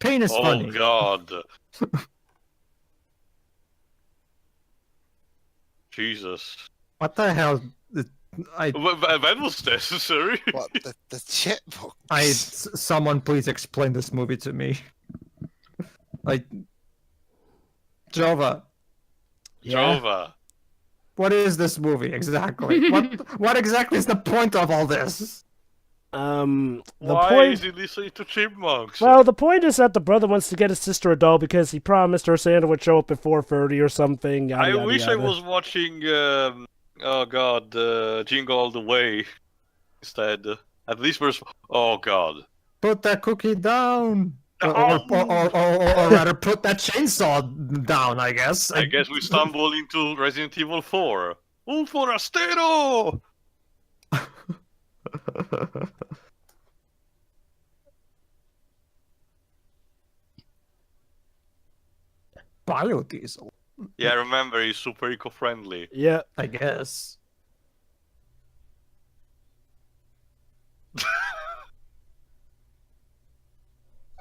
Pain is funny. Oh God! Jesus! What the hell? That was necessary. What the chipmunk? Someone please explain this movie to me. Like, Jova, Yeah. Jova. what is this movie exactly? What exactly is the point of all this? The Why point. is he listening to chipmunks? Well, the point is that the brother wants to get his sister a doll because he promised her Santa would show up at 4:30 or something. Yada, I yada, wish I yada. was watching. Oh God, Jingle All the Way instead. At least we're. Oh God. Put that cookie down. Or Oh. rather, put that chainsaw down, I guess. I guess we stumble into Resident Evil 4. Un forastero! Biodiesel, Yeah, remember, he's super eco-friendly. Yeah. I guess.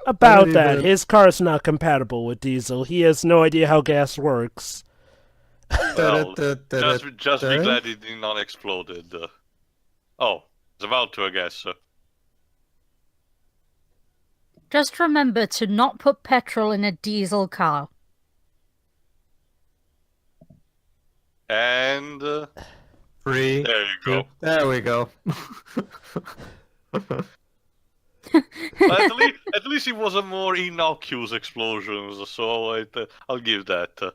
About Not that, even- his car's not compatible with diesel. He has no idea how gas works. Well, just be glad it did not exploded. Oh, it's about to, I guess. Just remember to not put petrol in a diesel car. And Free. there you go. There we go. But at least it was a more innocuous explosion, so I'll give that.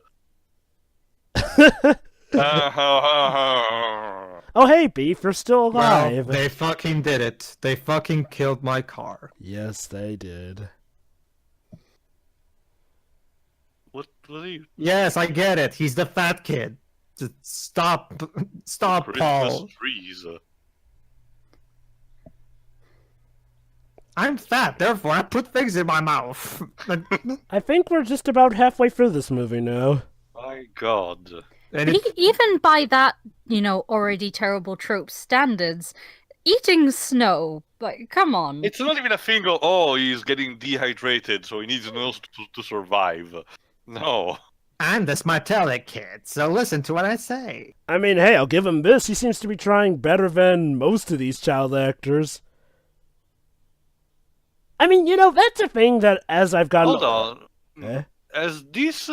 Oh, hey, Beef, you're still Well, alive. they fucking did it. They fucking killed my car. Yes, they did. What are you? Yes, I get it. He's the fat kid. Just stop, Christmas Paul. trees. I'm fat, therefore I put things in my mouth. I think we're just about halfway through this movie now. My God. And But it, even by that, already terrible trope standards, eating snow, like, come on. It's not even a thing of, oh, he's getting dehydrated, so he needs nose to survive. No. I'm the Smartellic kid, so listen to what I say. I mean, hey, I'll give him this. He seems to be trying better than most of these child actors. I mean, that's a thing that as I've gotten... Hold on. Eh? As this...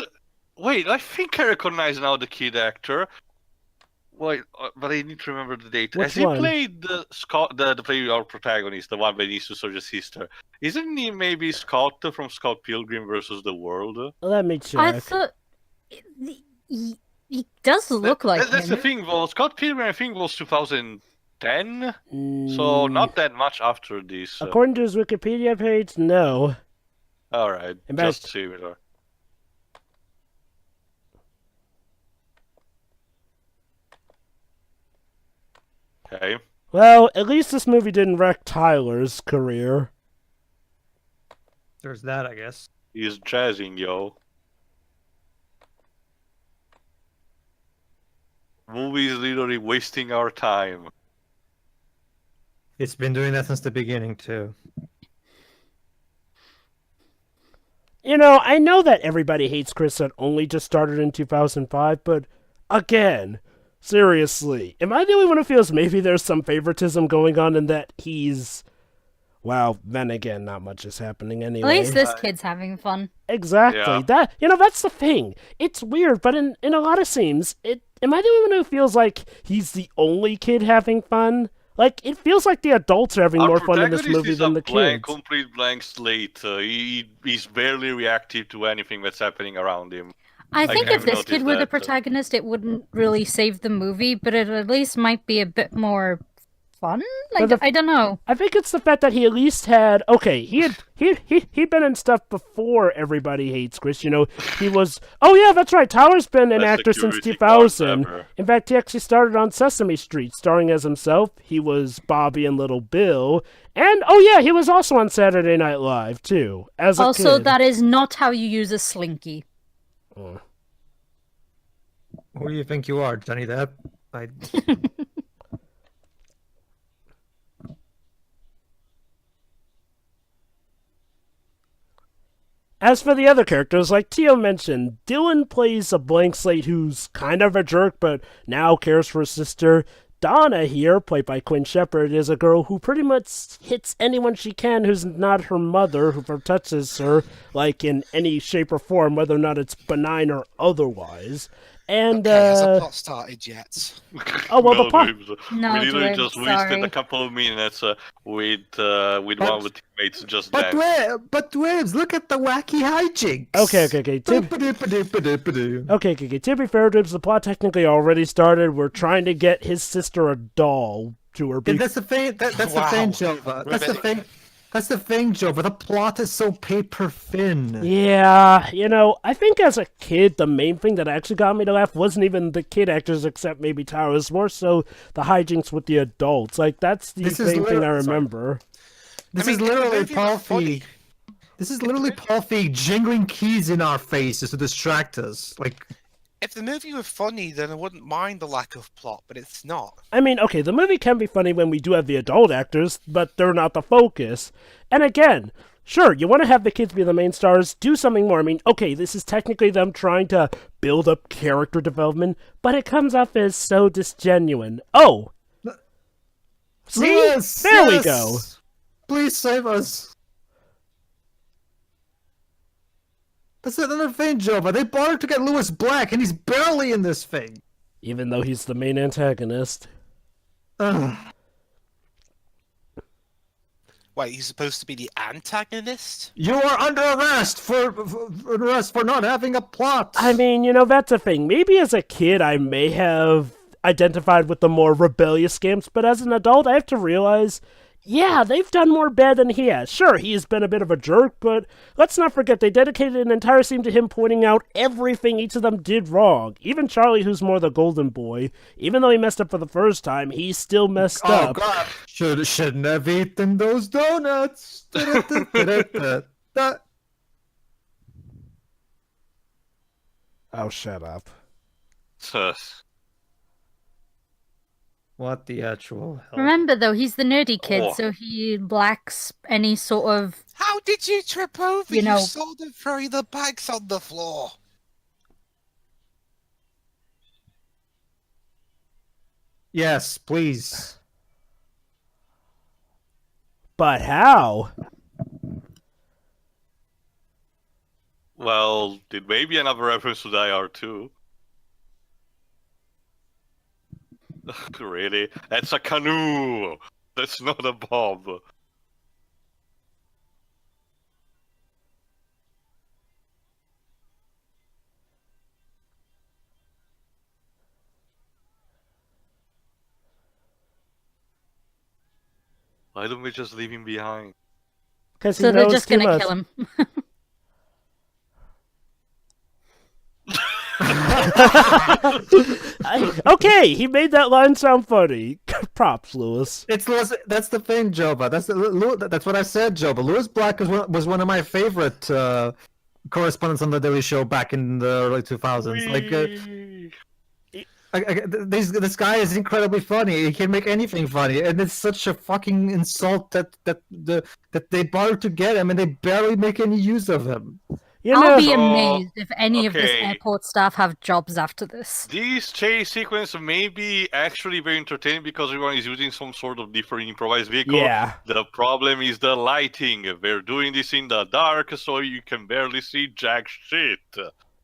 Wait, I think I recognize now the kid actor. Wait, but I need to remember the date. Which Has he one? played the player our protagonist, the one that needs to search his sister? Isn't he maybe Scott from Scott Pilgrim versus the World? Let me check. I thought he does look like That's the him. thing. Well, Scott Pilgrim, I think, was 2010, so not that much after this. According to his Wikipedia page, no. All right, In just fact- similar. Okay. Well, at least this movie didn't wreck Tyler's career. There's that, I guess. He's jazzing, yo. Movie is literally wasting our time. It's been doing that since the beginning, too. I know that Everybody Hates Chris had only just started in 2005, but again, seriously, am I the only one who feels maybe there's some favoritism going on in that he's... Well, then again, not much is happening anyway. At least this kid's having fun. Exactly. Yeah. That's the thing. It's weird, but in a lot of scenes, am I the only one who feels like he's the only kid having fun? Like, it feels like the adults are having Our more fun in this protagonist movie is than a the blank, kids. complete blank slate. He's barely reactive to anything that's happening around him. I think if I've this kid noticed were the that. protagonist, it wouldn't really save the movie, but it at least might be a bit more fun? I don't know. I think it's the fact that he at least had he'd been in stuff before Everybody Hates Chris. He was that's right. Tyler's been an Best actor since security guard 2000. ever. In fact, he actually started on Sesame Street, starring as himself. He was Bobby and Little Bill, and he was also on Saturday Night Live too as a Also, kid. that is not how you use a slinky. Who do you think you are, Johnny Depp? As for the other characters, like Tio mentioned, Dylan plays a blank slate who's kind of a jerk, but now cares for his sister. Donna here, played by Quinn Shepard, is a girl who pretty much hits anyone she can who's not her mother, who touches her, like, in any shape or form, whether or not it's benign or otherwise. And, Okay, has the plot started yet? Oh, well, the No, plot... Dweebs, No, we literally Dweebs, just sorry. wasted a couple of minutes with one of the teammates just But dead. Waves, look at the wacky hijinks. Okay. To be fair, Dibs, the plot technically already started. We're trying to get his sister a doll to her. That's the thing. That's the thing, Jova. That's the thing. That's the thing, Jova. The plot is so paper thin. Yeah, I think as a kid, the main thing that actually got me to laugh wasn't even the kid actors, except maybe Tara. It was more so the hijinks with the adults. Like, that's the main thing I remember. This I is mean, literally if the movie Paul was funny- Feig. This is literally Paul Feig jingling keys in our faces to distract us. Like, If the movie were funny, then I wouldn't mind the lack of plot, but it's not. I mean, okay, the movie can be funny when we do have the adult actors, but they're not the focus. And again, sure, you want to have the kids be the main stars, do something more. I mean, okay, this is technically them trying to build up character development, but it comes off as so disgenuine. Oh! See? Lewis, There we yes! go. Please save us. That's another thing, Jova. They bothered to get Lewis Black, and he's barely in this thing. Even though he's the main antagonist. Ugh. Wait, he's supposed to be the antagonist? You are under arrest for not having a plot. I mean, that's a thing. Maybe as a kid I may have identified with the more rebellious scamps, but as an adult I have to realize, yeah, they've done more bad than he has. Sure, he's been a bit of a jerk, but let's not forget they dedicated an entire scene to him pointing out everything each of them did wrong. Even Charlie, who's more the golden boy, even though he messed up for the first time, he still messed Oh up. God! Shouldn't have eaten those donuts. Oh, shut up. What the actual hell? Remember, though, he's the nerdy kid, Oh. so he lacks any sort of... How did you trip over? You know- saw them throwing the bags on the floor. Yes, please. But how? Well, it may be another reference to Die Hard 2. Really? That's a canoe! That's not a bomb. Why don't we just leave him behind? Because So they're just gonna kill him. Okay, he made that line sound funny. Props, Lewis. It's Lewis. That's the thing, Joba. That's what I said, Joba. Lewis Black was one of my favorite correspondents on the Daily Show back in the early 2000s. This guy is incredibly funny. He can make anything funny, and it's such a fucking insult that they bother to get him, and they barely make any use of him. I'll be So, amazed if any of this okay. airport staff have jobs after this. These chase sequence may be actually very entertaining because everyone is using some sort of different improvised vehicle. Yeah. The problem is the lighting. They're doing this in the dark, so you can barely see jack shit.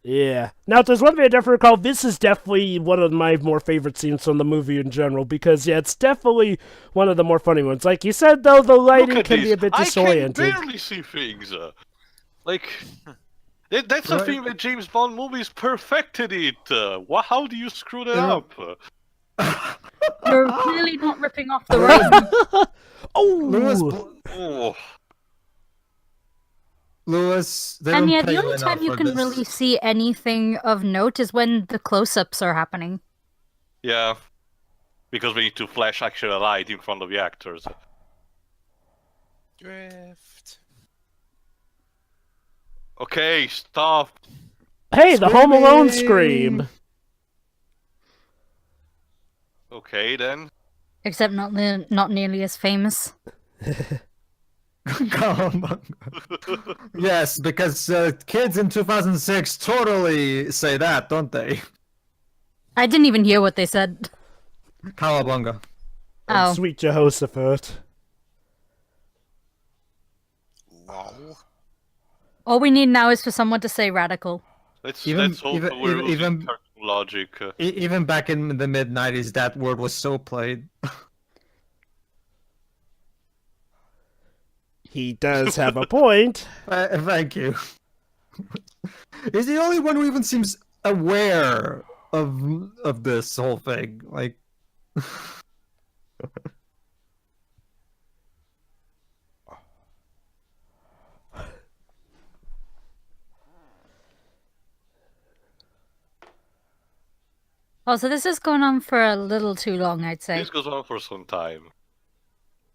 Yeah. Now, if there's one thing I definitely recall, this is definitely one of my more favorite scenes from the movie in general, because, yeah, it's definitely one of the more funny ones. Like you said, though, the lighting can be a bit disoriented. I can barely see things. That's the thing that James Bond movies perfected it. How do you screw that up? You're clearly not ripping off the rain. Oh. Lewis, they And don't yeah, pay the you only time enough you for can this. really see anything of note is when the close-ups are happening. Yeah. Because we need to flash actual light in front of the actors. Drift. Okay, stop. Hey, the Home Alone Screaming. scream. Okay, then. Except not nearly as famous. Come on. Yes, because kids in 2006 totally say that, don't they? I didn't even hear what they said. Cowabunga. And Oh. Sweet Jehoshaphat. Lol. All we need now is for someone to say radical. Let's Even- hope even- we're even- using even- cartoon logic. Even back in the mid-90s, that word was so played. He does have a point. Thank you. He's the only one who even seems aware of this whole thing. Like, Oh, so this is going on for a little too long, I'd say. This goes on for some time.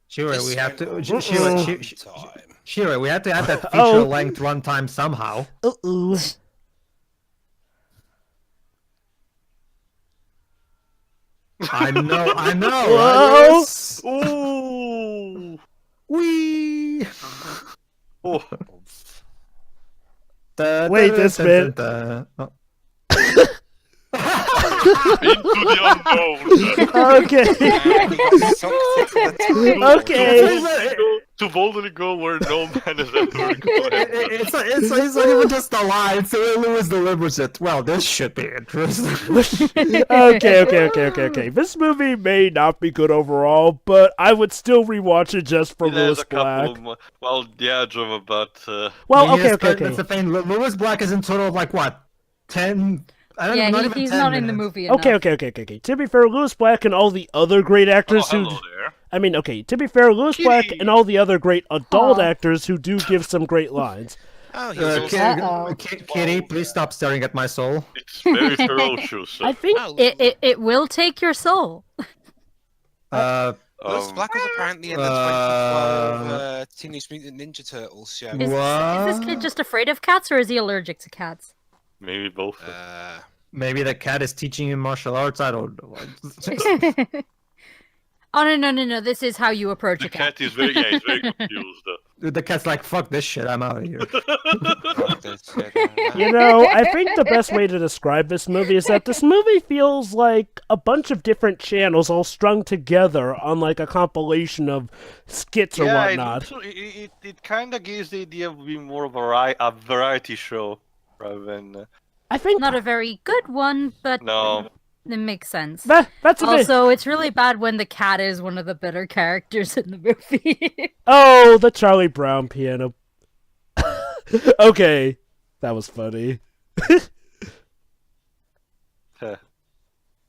Shira, This we have to. went Shira, on Shira, for some time. Shira, we have to add that Oh. feature-length runtime somehow. Uh-oh. I know, Whoa. right? Yes. Ooh! Wee. Oh, Wait, this bit. Oh. into the unknown. Okay. And he got sucked into the tunnel. Okay. To boldly go where no man has ever gone. It's not even just a line. So Lewis delivers it. Well, this should be interesting. Okay. This movie may not be good overall, but I would still rewatch it just for It has Lewis a couple Black. of, well, yeah, Jova, but Well, Yes, okay. That's the thing. Lewis Black is in total of like what, 10? I don't Yeah, know. Not even he's 10 not in the minutes. movie enough. Okay. To be fair, Lewis Black and all the other great oh, actors who... hello there. I mean, okay, to be fair, Lewis Black Kitty. and all the other great adult Aw. actors who do give some great lines. Oh, he was also Uh-oh. Kitty, please stop staring at my soul. It's very ferocious. I think... Oh, It will take your soul. Lewis Black was apparently in the 2012 Teenage Mutant Ninja Turtles show. Is this kid just afraid of cats, or is he allergic to cats? Maybe both. Maybe the cat is teaching him martial arts. I don't know. Oh, no. This is how you approach The a cat. cat is very, yeah, he's very confused. The cat's like, fuck this shit. I'm out of here. You know, I think the best way to describe this movie is that this movie feels like a bunch of different channels all strung together on like a compilation of skits or whatnot. It kind of gives the idea of being more of a variety show rather than. I think Not a very good one, but No. it makes sense. that's a bit... Also, it's really bad when the cat is one of the better characters in the movie. Oh, the Charlie Brown piano. Okay, that was funny. Heh.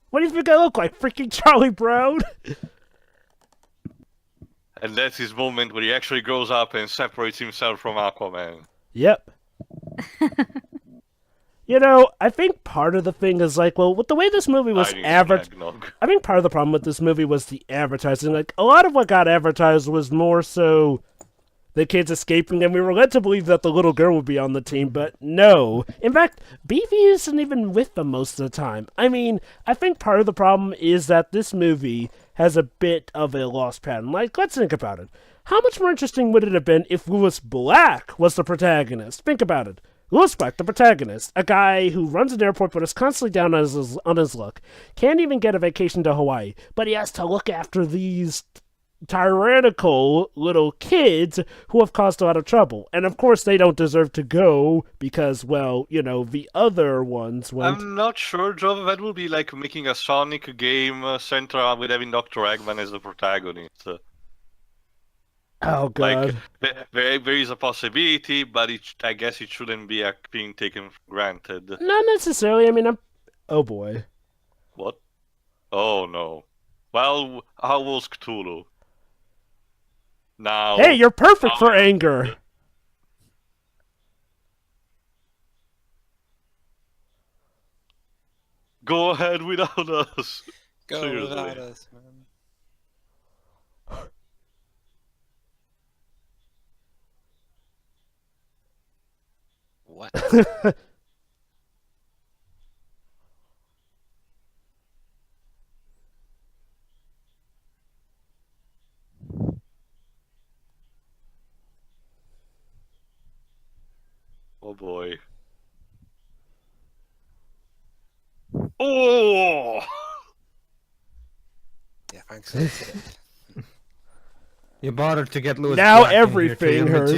What do you think I look like? Freaking Charlie Brown? And that's his moment where he actually grows up and separates himself from Aquaman. Yep. You know, I think part of the thing is like, well, with the way this movie was Hiding advertised, eggnog. I think part of the problem with this movie was the advertising. Like, a lot of what got advertised was more so the kids escaping, and we were led to believe that the little girl would be on the team, but no. In fact, Beefy isn't even with them most of the time. I mean, I think part of the problem is that this movie has a bit of a lost pattern. Like, let's think about it. How much more interesting would it have been if Lewis Black was the protagonist? Think about it. Lewis Black, the protagonist, a guy who runs an airport but is constantly down on his luck, can't even get a vacation to Hawaii, but he has to look after these tyrannical little kids who have caused a lot of trouble. And of course they don't deserve to go because, well, you know, the other ones went. I'm not sure, Joe. That would be like making a Sonic game centered with having Dr. Eggman as the protagonist. Oh, God. Like, there is a possibility, but I guess it shouldn't be being taken for granted. Not necessarily. I mean, oh, boy. What? Oh, no. Well, how was Cthulhu? Now... Hey, you're perfect for anger. Go ahead without us. Go Seriously. without us, man. What? Oh boy. Oh! Thanks, I did it. You bothered to get Louis Now Black in here everything hurts.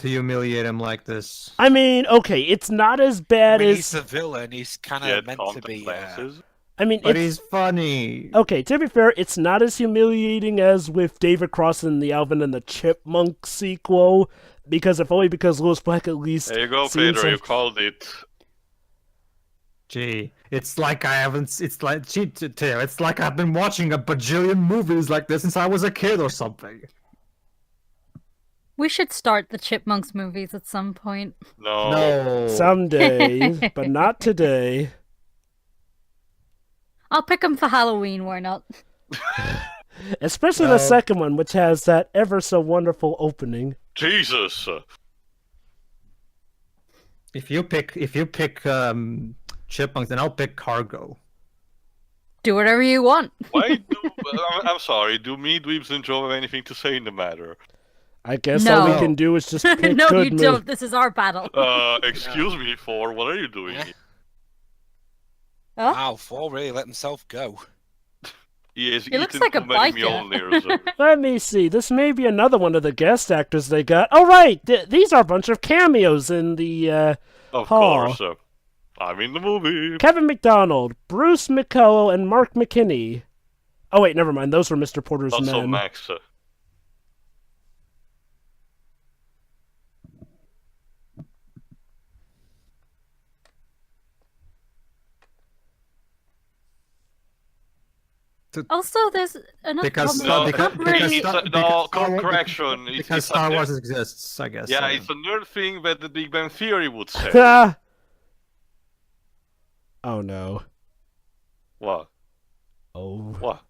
to humiliate him like this. I mean, okay, it's not as I bad mean, as. he's the villain. He's kind He of had meant to contact be. lenses. I mean, But it's he's funny. okay. To be fair, it's not as humiliating as with David Cross in the Alvin and the Chipmunk sequel, because if only because Louis Black at least. There you go, seems Pedro. You like- called it. Gee, it's like I haven't. It's like it's like I've been watching a bajillion movies like this since I was a kid or something. We should start the Chipmunks movies at some point. No. No. Someday, but not today. I'll pick them for Halloween, why not? Especially No. the second one, which has that ever so wonderful opening. Jesus. If you pick Chipmunks, then I'll pick Cargo. Do whatever you want. Why do... I'm sorry. Do me dweebs and Joe have anything to say in the matter? I guess all we No. can do is just pick No, good you movies. don't. This is our battle. Excuse me, for what are you doing? Yeah. Huh? Wow, Thor really let himself go. He has He looks eaten like a too many biker. Mjolnirs. Let me see. This may be another one of the guest actors they got. Oh, right. These are a bunch of cameos in the Of Paul. course. I'm in the movie. Kevin McDonald, Bruce McCullough, and Mark McKinney. Oh, wait, never mind. Those were Mr. Porter's Also men. Max. Also, there's another Because problem. No, because, because- Star- no, because Star Wars- correction. It's Because a Star nerd- Wars exists, I guess. Yeah, so. it's a nerd thing that the Big Bang Theory would say. Oh, no. What? Oh. What?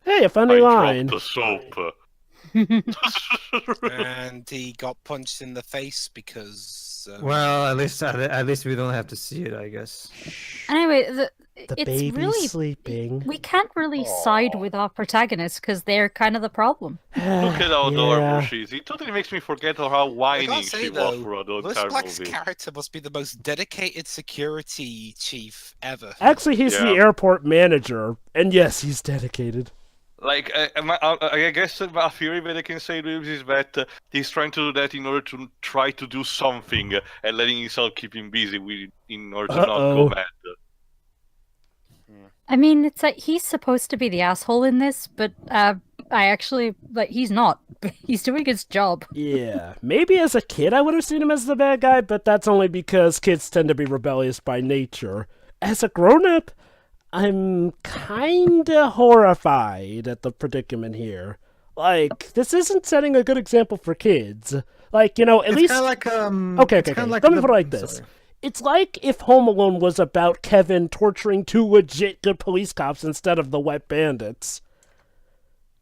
Hey, a funny I line. dropped the soap. And he got punched in the face because. Well, at least we don't have to see it, I guess. Anyway, The it's baby's really sleeping. we can't really side with our protagonists because they're kind of the problem. Look at how adorable Yeah. she is. It totally makes me forget how I whiny gotta say she was though, for the Louis entire Black's movie. character must be the most dedicated security chief ever. Actually, he's the Yeah. airport manager. And yes, he's dedicated. Like, I guess a theory that I can say to him is that he's trying to do that in order to try to do something and letting himself keep him busy in order to not Uh-oh. go mad. I mean, it's like he's supposed to be the asshole in this, but I actually he's not. He's doing his job. Yeah. Maybe as a kid I would have seen him as the bad guy, but that's only because kids tend to be rebellious by nature. As a grown-up, I'm kinda horrified at the predicament here. Like, this isn't setting a good example for kids. Like, at It's least... kind of like Okay, it's kinda like let me the- put it like this. sorry. It's like if Home Alone was about Kevin torturing two legit good police cops instead of the wet bandits.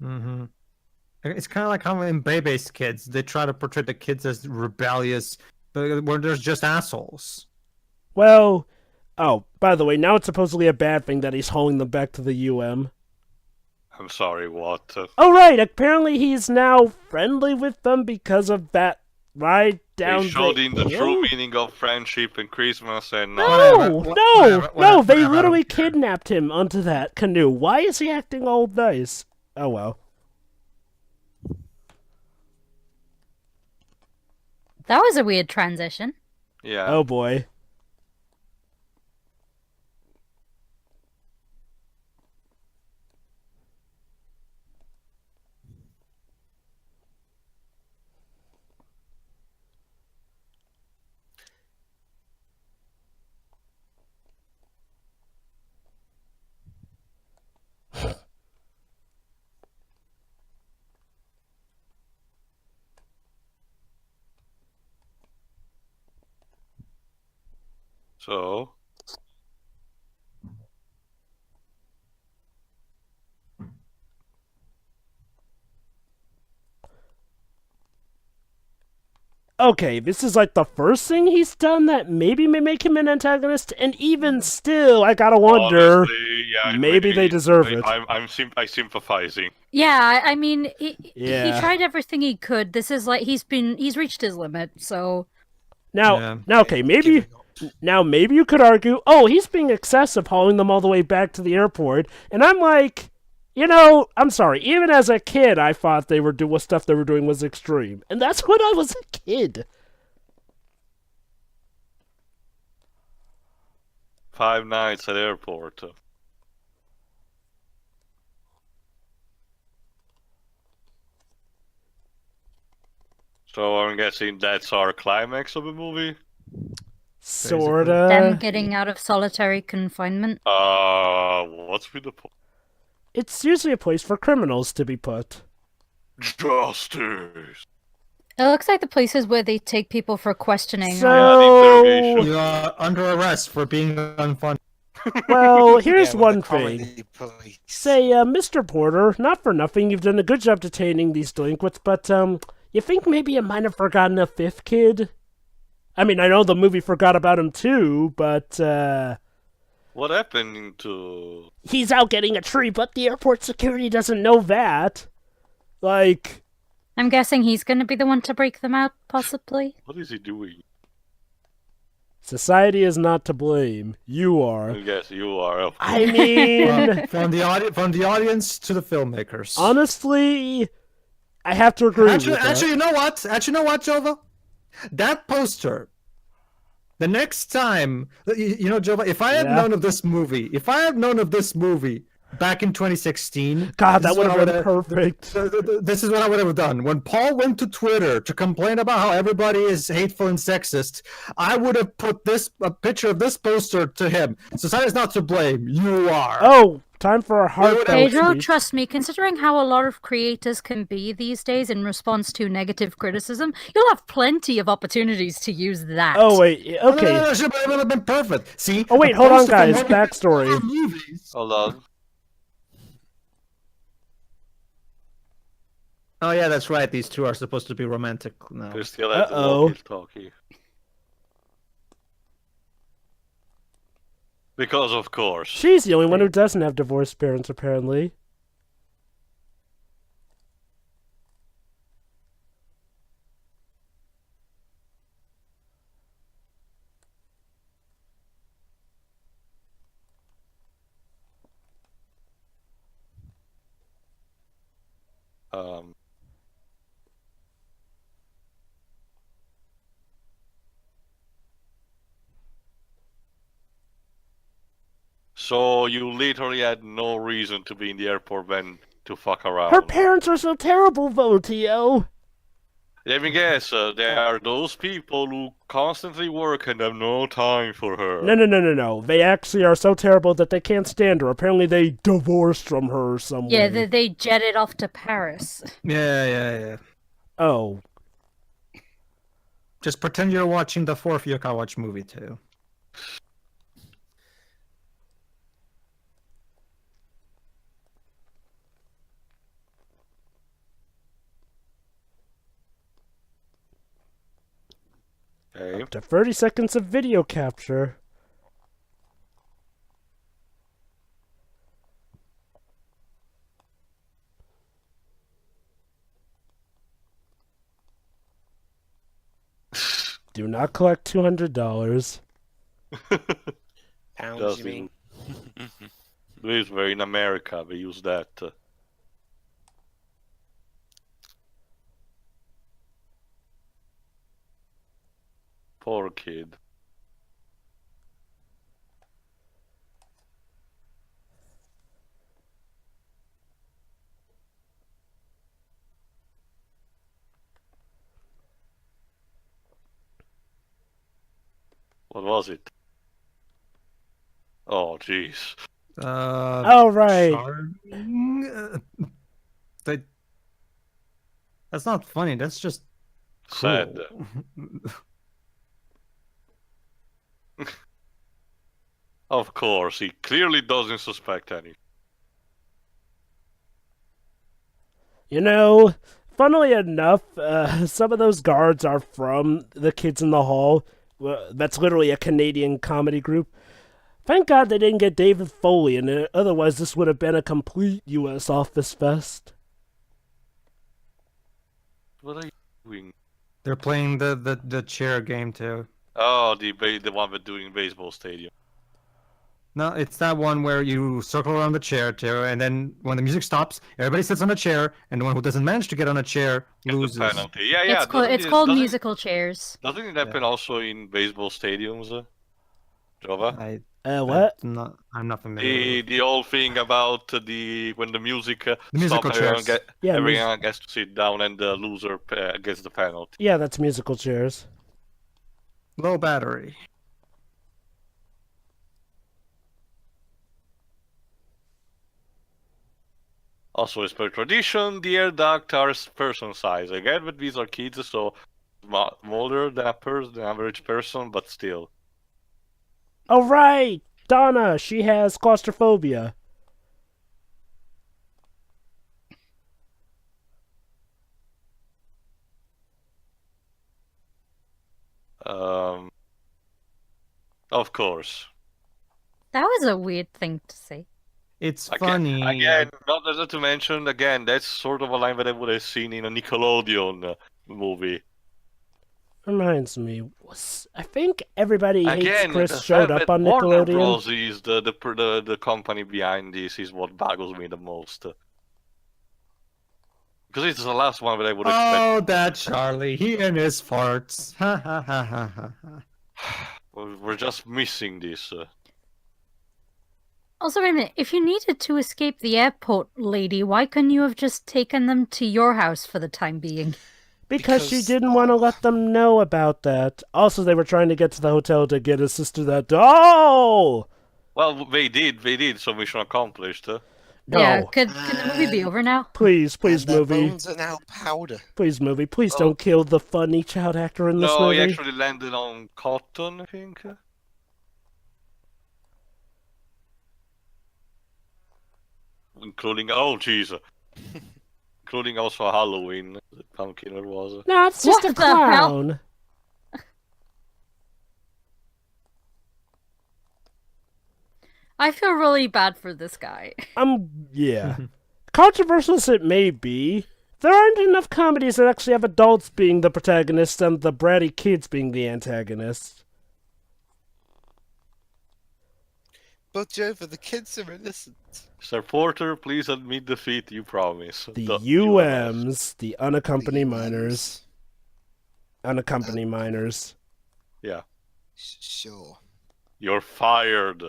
Mm-hmm. It's kind of like how in Bebe's Kids, they try to portray the kids as rebellious, but where there's just assholes. Well, oh, by the way, now it's supposedly a bad thing that he's hauling them back to the UM. I'm sorry, what? Oh, right, apparently he's now friendly with them because of that ride down They showed in the hill? true meaning of friendship and Christmas and No, Whatever, no, they whatever, I literally don't care. kidnapped him onto that canoe. Why is he acting all nice? Oh, well. That was a weird transition. yeah. Oh, boy. So, okay, this is like the first thing he's done that maybe may make him an antagonist, and even still, I gotta wonder, Honestly, yeah, maybe they deserve it. I'm sympathizing. Yeah, I mean, he Yeah. tried everything he could. This is like he's reached his limit. So Now, okay, maybe Giving up. now maybe you could argue, oh, he's being excessive hauling them all the way back to the airport, and I'm like, I'm sorry. Even as a kid, I thought they were stuff they were doing was extreme, and that's when I was a kid. 5 nights at airport. So I'm guessing that's our climax of the movie. them Sorta. getting out of solitary confinement. What's with the point? It's usually a place for criminals to be put. Justice. It looks like the places where they take people for questioning. So, interrogation. You are under arrest for being unfunny. well, here's Yeah, well, one the thing. comedy police. Say, Mr. Porter, not for nothing, you've done a good job detaining these delinquents, but, you think maybe you might have forgotten a fifth kid? I mean, I know the movie forgot about him too, but, What happened to... he's out getting a tree, but the airport security doesn't know that. Like, I'm guessing he's going to be the one to break them out, possibly. What is he doing? society is not to blame. You are. I guess you are. Of I mean, From the audience to the filmmakers. honestly, I have to agree with that. Actually, you know what? Jova? That poster. The next time, Jova, if I had Yeah. known of this movie, back in 2016, God, this that is would what I have been would've- perfect. This is what I would have done. When Paul went to Twitter to complain about how everybody is hateful and sexist, I would have put a picture of this poster to him. Society's not to blame. You are. Oh, time for a heartfelt Pedro, speech. trust me, considering how a lot of creators can be these days in response to negative criticism, you'll have plenty of opportunities to use that. Oh, wait, okay. No, it would have been perfect. See? Oh, wait, a hold on, poster from guys. one of the Backstory. horror movies. Hold on. Oh yeah, that's right. These two are supposed to be romantic now. They're still at the Uh-oh. walkie-talkie. Because of course. She's the only one who doesn't have divorced parents, apparently. Um, so you literally had no reason to be in the airport when to fuck around. Her parents are so terrible, though, Tio. Let me guess, there are those people who constantly work and have no time for her. No. They actually are so terrible that they can't stand her. Apparently, they divorced from her some Yeah, way. they jetted off to Paris. Yeah. Oh, Just pretend you're watching the fourth Yuka Watch movie too. Okay. up to 30 seconds of video capture. Do not collect $200. Pounds, Does you mean? This where in America we use that. Poor kid. What was it? Oh, jeez. All right. Charming? That's not funny. That's just Sad. cruel. Of course, he clearly doesn't suspect any. funnily enough, some of those guards are from the Kids in the Hall. That's literally a Canadian comedy group. Thank God they didn't get David Foley in it, otherwise this would have been a complete U.S. Office Fest. What are you doing? They're playing the chair game too. Oh, the one with doing baseball stadium. No, it's that one where you circle around the chair too, and then when the music stops, everybody sits on a chair, and the one who doesn't manage to get on a chair Gets the loses. penalty. Yeah. It's called musical chairs. Doesn't it happen also in baseball stadiums, Jova? What? I'm not familiar. The whole thing about when the music The musical stops, chairs. everyone gets to sit down and the loser gets the penalty. Yeah, that's musical chairs. Low battery. Also, as per tradition, the air duct are person size. Again, but these are kids, so smaller than the average person, but still. Oh, right! Donna, she has claustrophobia. Of course. That was a weird thing to say. It's funny. Again, not to mention, again, that's sort of a line that I would have seen in a Nickelodeon movie. Reminds me, I think Everybody Hates Again, Chris the showed fact up that on Warner Nickelodeon. Bros. Is the company behind this is what boggles me the most. Because it's the last one that I would expect. Oh, that Charlie, he and his farts. Ha ha ha ha ha. We're just missing this. Also, wait a minute. If you needed to escape the airport, lady, why couldn't you have just taken them to your house for the time being? Because she didn't want to let them know about that. Also, they were trying to get to the hotel to get his sister that doll! Well, they did, so mission accomplished. No. Yeah, could the movie be over now? Please, And their movie. bones are now powder. Please, movie. Please don't kill the funny child actor in this No, movie. he actually landed on cotton, I think. Including, oh jeez. Including also Halloween, the pumpkin it was. No, it's just What a the hell? clown. I feel really bad for this guy. Yeah. Controversial as it may be, there aren't enough comedies that actually have adults being the protagonists and the bratty kids being the antagonists. But Jova, the kids are innocent. Sir Porter, please admit defeat, you promise. The UMs, the unaccompanied minors. Unaccompanied minors. Yeah. Sure. You're fired.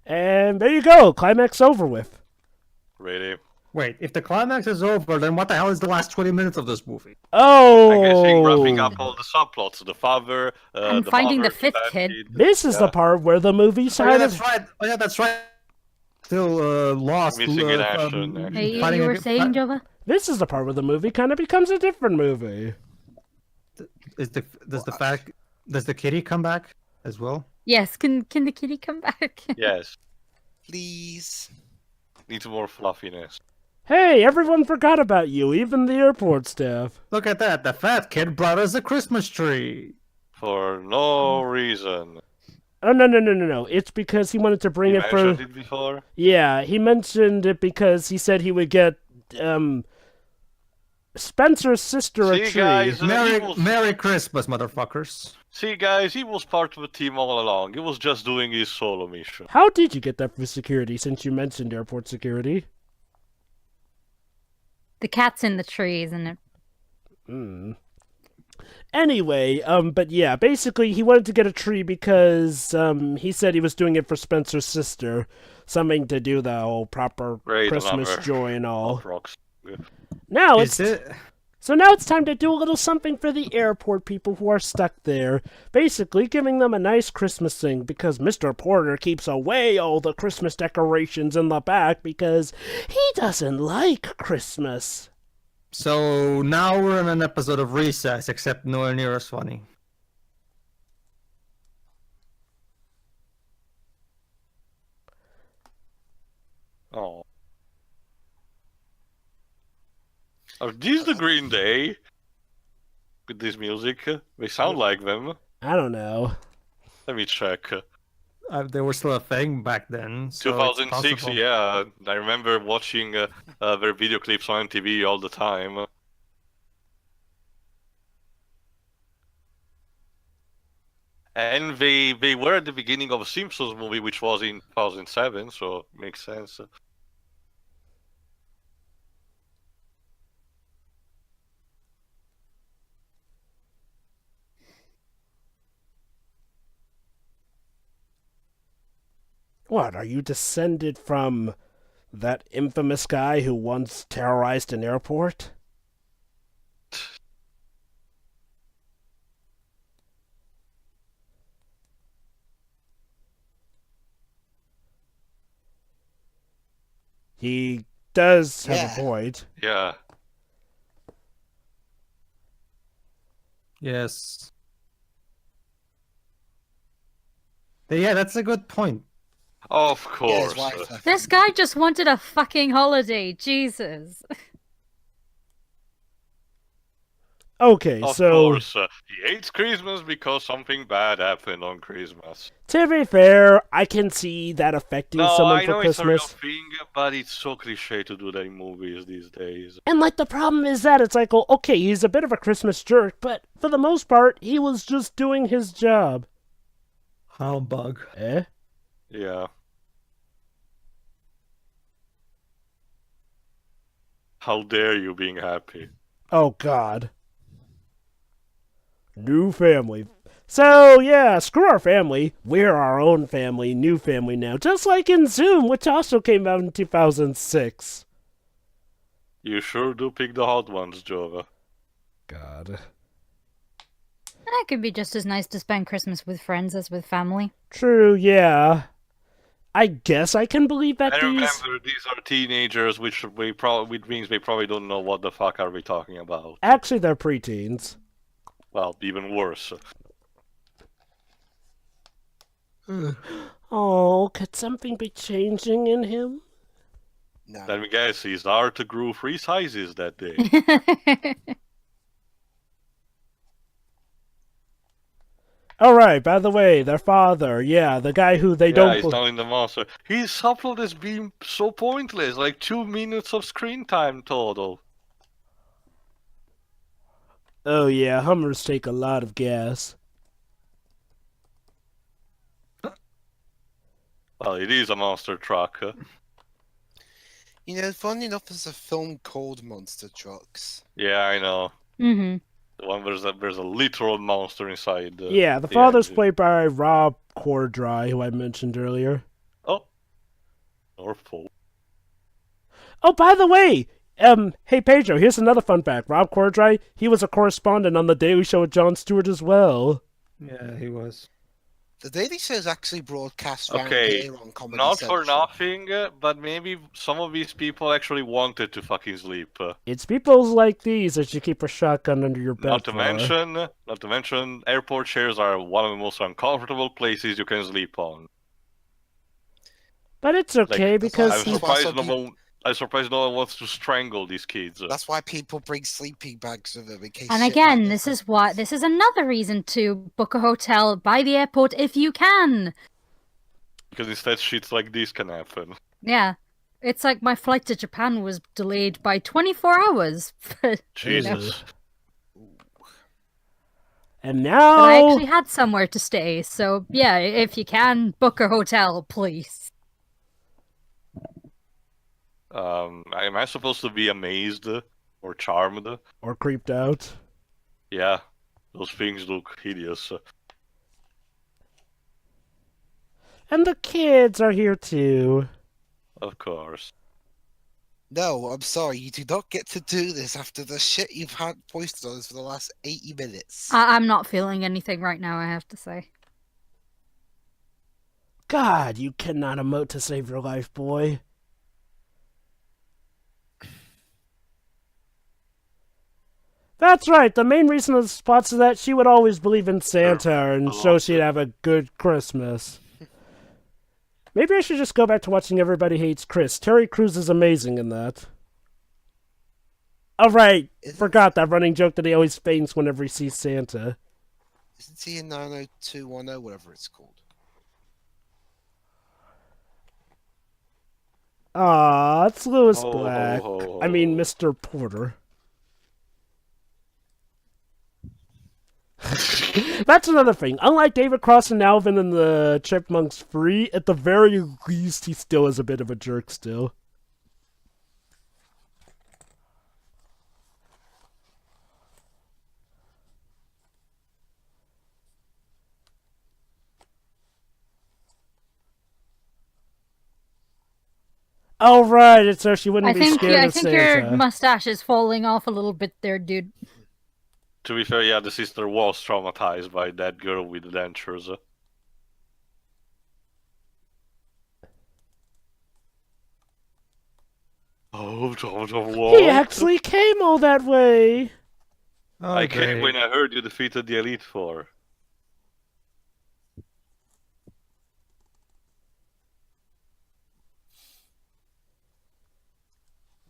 And there you go, climax over with. Really? Wait, if the climax is over, then what the hell is the last 20 minutes of this movie? Oh! I'm guessing wrapping up all the subplots, the father, And the finding mother, the fifth bad kid. This is the part where the movie Oh yeah, started. that's right. Oh yeah, that's right. Still lost. Missing in action, actually. Hey, fighting you were against- saying, Jova? This is the part where the movie kind of becomes a different movie. Does the kitty come back as well? Yes, can the kitty come back? Yes. Please. Needs more fluffiness. Hey, everyone forgot about you, even the airport staff. Look at that. The fat kid brought us a Christmas tree. For no reason. Oh, no. It's because he wanted to bring You it for... mentioned it before? Yeah, he mentioned it because he said he would get, Spencer's sister a See, tree. guys, Merry Christmas, motherfuckers. See, guys, he was part of the team all along. He was just doing his solo mission. How did you get that for security, since you mentioned airport security? The cat's in the tree, isn't it? Anyway, but yeah, basically he wanted to get a tree because, he said he was doing it for Spencer's sister. Something to do the whole proper Great, Christmas another joy and all. Rocks. Good. Now Is it's... it? So now it's time to do a little something for the airport people who are stuck there. Basically giving them a nice Christmas thing because Mr. Porter keeps away all the Christmas decorations in the back because he doesn't like Christmas. So now we're in an episode of Recess, except nowhere near as funny. Oh. Are these the Green Day? With this music? They sound like them. I don't know. Let me check. They were still a thing back then. So it's 2006, possible. yeah. I remember watching their video clips on TV all the time. And they were at the beginning of a Simpsons movie, which was in 2007, so makes sense. What, are you descended from that infamous guy who once terrorized an airport? He does have Yeah. a point. Yeah. Yes. Yeah, that's a good point. Of Yeah, his course. wife left This him. guy just wanted a fucking holiday. Jesus. Okay, Of so course. He hates Christmas because something bad happened on Christmas. to be fair, I can see that affecting No, someone I for know it's a real Christmas. thing, but it's so cliche to do that in movies these days. And like the problem is that it's like, well, okay, he's a bit of a Christmas jerk, but for the most part, he was just doing his job. Humbug. Eh? Yeah. How dare you being happy? Oh God. New family. So yeah, screw our family. We're our own family, new family now, just like in Zoom, which also came out in 2006. You sure do pick the hot ones, Jova. God. It could be just as nice to spend Christmas with friends as with family. True, yeah. I guess I can believe that I these... remember these are teenagers, which means they probably don't know what the fuck are we talking about. Actually, they're preteens. Well, even worse. Oh, could something be changing in him? No. Let me guess, his art grew 3 sizes that day. Alright, by the way, their father, yeah, the guy who they Yeah, don't... he's not in the monster. His subplot has been so pointless, like 2 minutes of screen time total. Oh yeah, Hummers take a lot of gas. Well, it is a monster truck. You know, funny enough, there's a film called Monster Trucks. Yeah, I know. Mm-hmm. The one where there's a literal monster inside. Yeah, the father's engine. played by Rob Corddry, who I mentioned earlier. Oh. North Pole. Oh, by the way, hey Pedro, here's another fun fact. Rob Corddry, he was a correspondent on The Daily Show with Jon Stewart as well. Yeah, he was. The Daily Show is actually broadcast around Okay, here on Comedy Not Central. for nothing, but maybe some of these people actually wanted to fucking sleep. It's people like these that you keep a shotgun under your bed Not to for. mention, airport chairs are one of the most uncomfortable places you can sleep on. But it's okay Like, because I'm That's surprised no one wants to strangle these kids. That's why people bring sleeping bags with them in case. And shit again, like this is another reason to book a hotel by the airport if you can. Because instead shit like this can happen. Yeah. It's like my flight to Japan was delayed by 24 hours. But, you know, Jesus. and but I now actually had somewhere to stay. So, yeah, if you can, book a hotel, please. Am I supposed to be amazed or charmed? or creeped out. Yeah, those things look hideous. And the kids are here too. Of course. No, I'm sorry, you do not get to do this after the shit you've had posted on us for the last 80 minutes. I'm not feeling anything right now, I have to say. God, you cannot emote to save your life, boy. That's right, the main reason of the spots is that she would always believe in Santa and so she'd have a good Christmas. Maybe I should just go back to watching Everybody Hates Chris. Terry Crews is amazing in that. Oh, right. Isn't- Forgot that running joke that he always faints whenever he sees Santa. Isn't he in 90210, whatever it's called? Aw, it's Lewis Ho, ho, Black. ho, I mean, ho. Mr. Porter. That's another thing. Unlike David Cross and Alvin in the Chipmunks Free, at the very least, he still is a bit of a jerk still. Oh, right. It's so she wouldn't I be think scared I of think Santa. your mustache is falling off a little bit there, dude. To be fair, yeah, the sister was traumatized by that girl with the dentures. Oh, He actually came all that way. Oh, I came great. when I heard you defeated the Elite Four.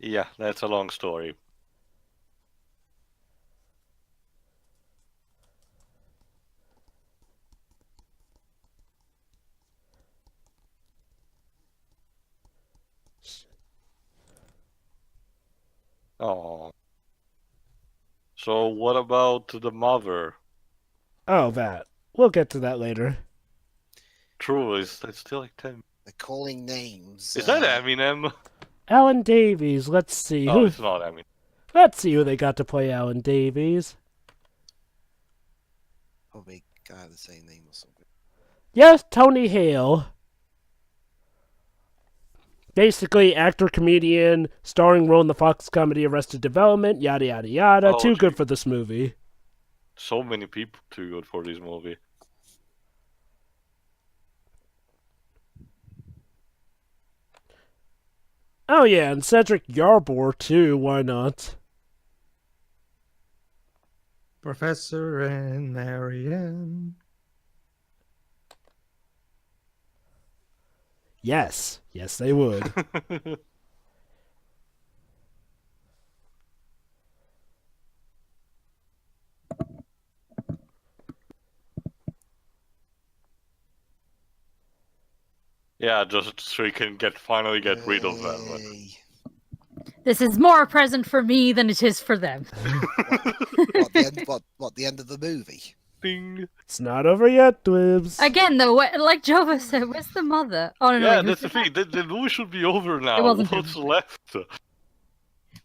Yeah, that's a long story. Oh. So what about the mother? Oh, that. We'll get to that later. True, it's still like 10. They're calling names. Is that Eminem? Alan Davies. Let's see Oh, who. it's not Eminem. Let's see who they got to play Alan Davies. Probably guy with the same name or something. Yes, Tony Hale. Basically, actor, comedian, starring role in the Fox comedy Arrested Development, yada yada yada. Oh, Too good gee. for this movie. So many people too good for this movie. Oh yeah, and Cedric Yarborough too. Why not? Professor and Marianne. Yes, yes, they would. Yeah, just so you can finally get rid of them. Yay. This is more a present for me than it is for them. What, the end of the movie? Ding. It's not over yet, Dwibs. Again, though, like Jova said, where's the mother? Oh, no, Yeah, no, that's the thing. The movie should be over now. wasn't What's him. left?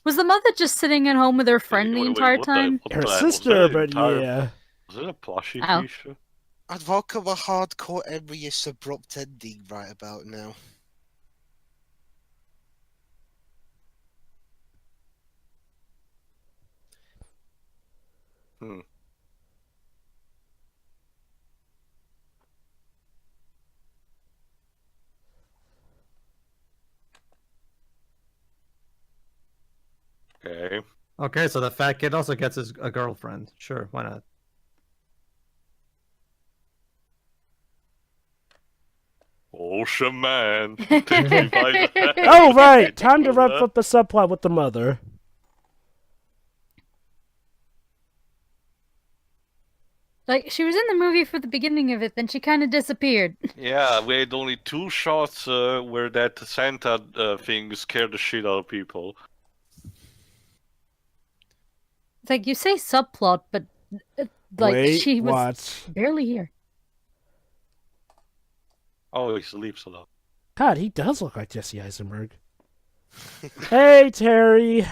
Was the mother just sitting at home with her friend the Wait, entire what time? what Her was sister, that but entire- yeah. Was it a plushie Oh. fish? I'd welcome a hardcore Emryish abrupt ending right about now. Hmm. Okay. Okay, so the fat kid also gets a girlfriend. Sure, why not? Ocean Man. Take me by the hand. Oh right, time to wrap up the subplot with the mother. Like, she was in the movie for the beginning of it, then she kind of disappeared. Yeah, we had only 2 shots where that Santa thing scared the shit out of people. It's like, you say subplot, but, like, Wait, she was watch. barely here. Oh, he sleeps a lot. God, he does look like Jesse Eisenberg. Hey, Terry.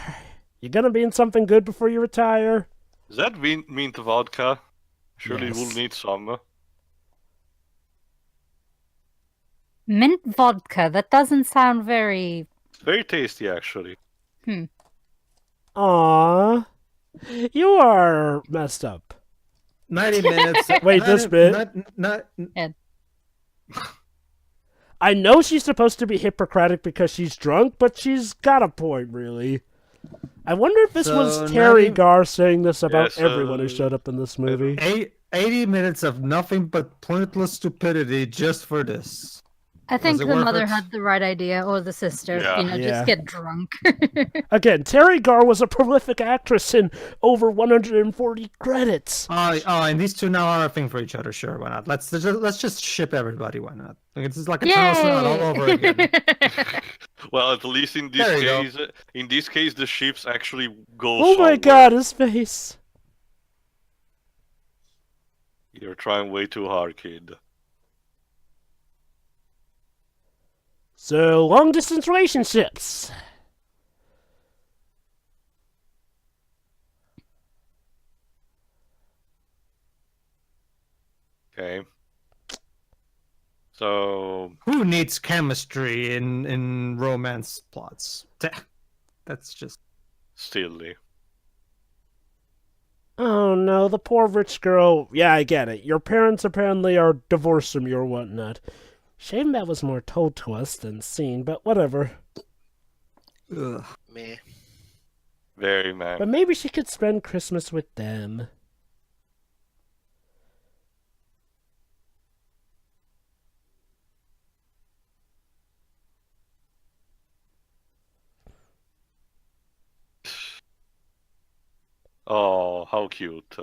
You gonna be in something good before you retire? Is that mint vodka? Surely Yes. we'll need some. Mint vodka, that doesn't sound very... Very tasty, actually. Aww. You are messed up. 90 minutes. Wait, this bit? I know she's supposed to be Hippocratic because she's drunk, but she's got a point, really. I wonder if this was So, Terry 90 Garr saying this about Yes, everyone who showed up in this movie. 80 minutes of nothing but pointless stupidity just for this. I think it the worth mother it? had the right idea, or the sister. Yeah. You know, Yeah. just get drunk. Again, Terry Garr was a prolific actress in over 140 credits. And these two now are a thing for each other. Sure, why not? Let's just ship everybody. Why not? Like, it's like Eternal Sun all over again. Well, at least in There you this case, the ships actually go Oh my somewhere. god, his face. You're trying way too hard, kid. So, long distance relationships. Okay. So Who needs chemistry in romance plots? That's just. silly. Oh no, the poor rich girl. Yeah, I get it. Your parents apparently are divorced from you or whatnot. Shame that was more told to us than seen, but whatever. Ugh. Meh. Very man. But maybe she could spend Christmas with them. Oh, how cute.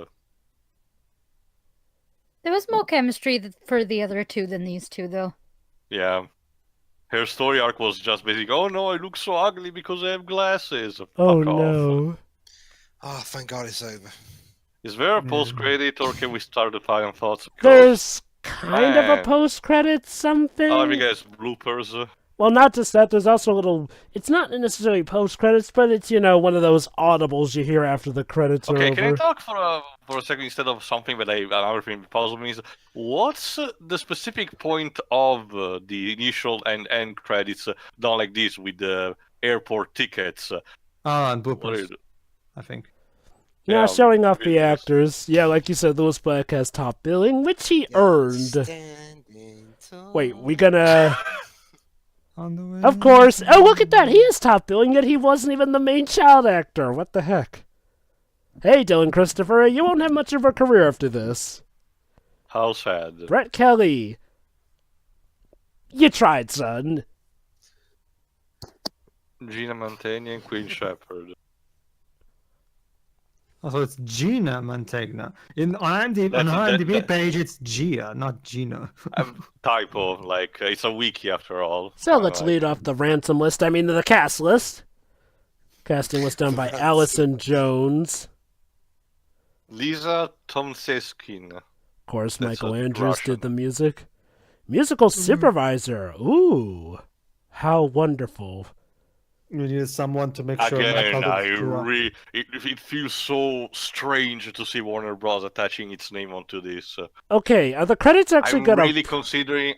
There was more chemistry for the other two than these two, though. Yeah. Her story arc was just basic. Oh no, I look so ugly because I have glasses. Fuck Oh off. no. Oh, thank God it's over. Is there a post credit or can we start the final thoughts? Because- There's kind of a Man. post-credit something. Oh, I guess bloopers. Well, not just that, there's also a little... It's not necessarily post-credits, but it's, one of those audibles you hear after the credits are Okay, over. can I talk for a second instead of something that another thing that puzzles me is what's the specific point of the initial and end credits done like this with the airport tickets? And What is bloopers, it? I think. Yeah, Yeah, showing off the videos. actors. Yeah, like you said, Lewis Black has top billing, which he earned. Standing tall. Wait, we gonna... On the way. Of course. Oh, look at that! He is top billing, yet he wasn't even the main child actor. What the heck? Hey, Dylan Christopher, you won't have much of a career after this. How sad. Brett Kelly. You tried, son. Gina Mantegna and Queen Shepherd. Also, it's Gina Mantegna. On her That's- IMDb that- page, it's Gia, not Gina. Typo, like it's a wiki after all. So let's lead off the ransom list. The cast list. Casting was done by Ransom Allison Jones. Lisa Tomseskin. Of course, That's Michael a Andrews Russian. did the music. Musical supervisor. Ooh. How wonderful. You needed someone to make sure. Again, Michael it feels so strange to see Warner Bros. Attaching its name onto this. Okay, are the credits actually I'm gonna... really considering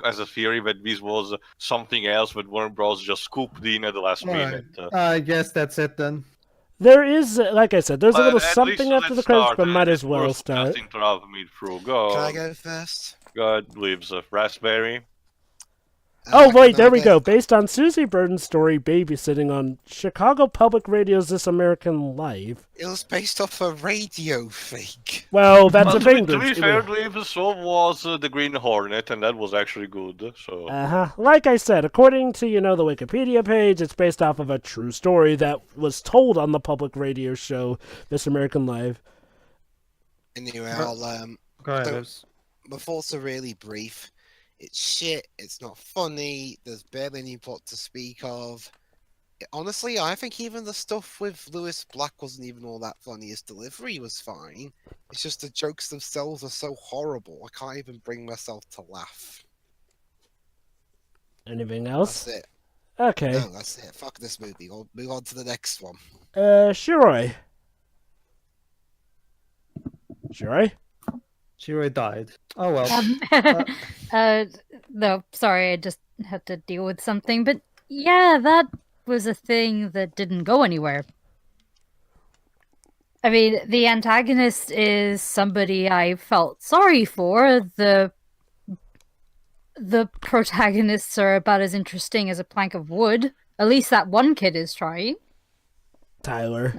as a theory that this was something else that Warner Bros. Just scooped in at the last minute. I guess that's it then. There is, like I said, there's a But little at something least after the let's credits, start. but might It's as well worth start. just interrupt me through. Go. Can I go first? God lives Raspberry. Oh, wait, Can there I we go. Based on Susie Burton's story, Babysitting on Chicago Public Radio's This American Life. It was based off a radio fake. Well, that's Well, a thing. to be fair, Dave, so was the Green Hornet, and that was actually good. So Uh-huh. Like I said, according to, the Wikipedia page, it's based off of a true story that was told on the public radio show, This American Life. Anyway, I'll Go ahead. So- Liz. my thoughts are really brief. It's shit. It's not funny. There's barely any plot to speak of. Honestly, I think even the stuff with Lewis Black wasn't even all that funny. His delivery was fine. It's just the jokes themselves are so horrible. I can't even bring myself to laugh. Anything That's else? it. Okay. No, that's it. Fuck this movie. I'll move on to the next one. Shiroi. Shiroi? Shiroi died. Oh well. No, sorry, I just had to deal with something. But yeah, that was a thing that didn't go anywhere. I mean, the antagonist is somebody I felt sorry for. The protagonists are about as interesting as a plank of wood. At least that one kid is trying. Tyler.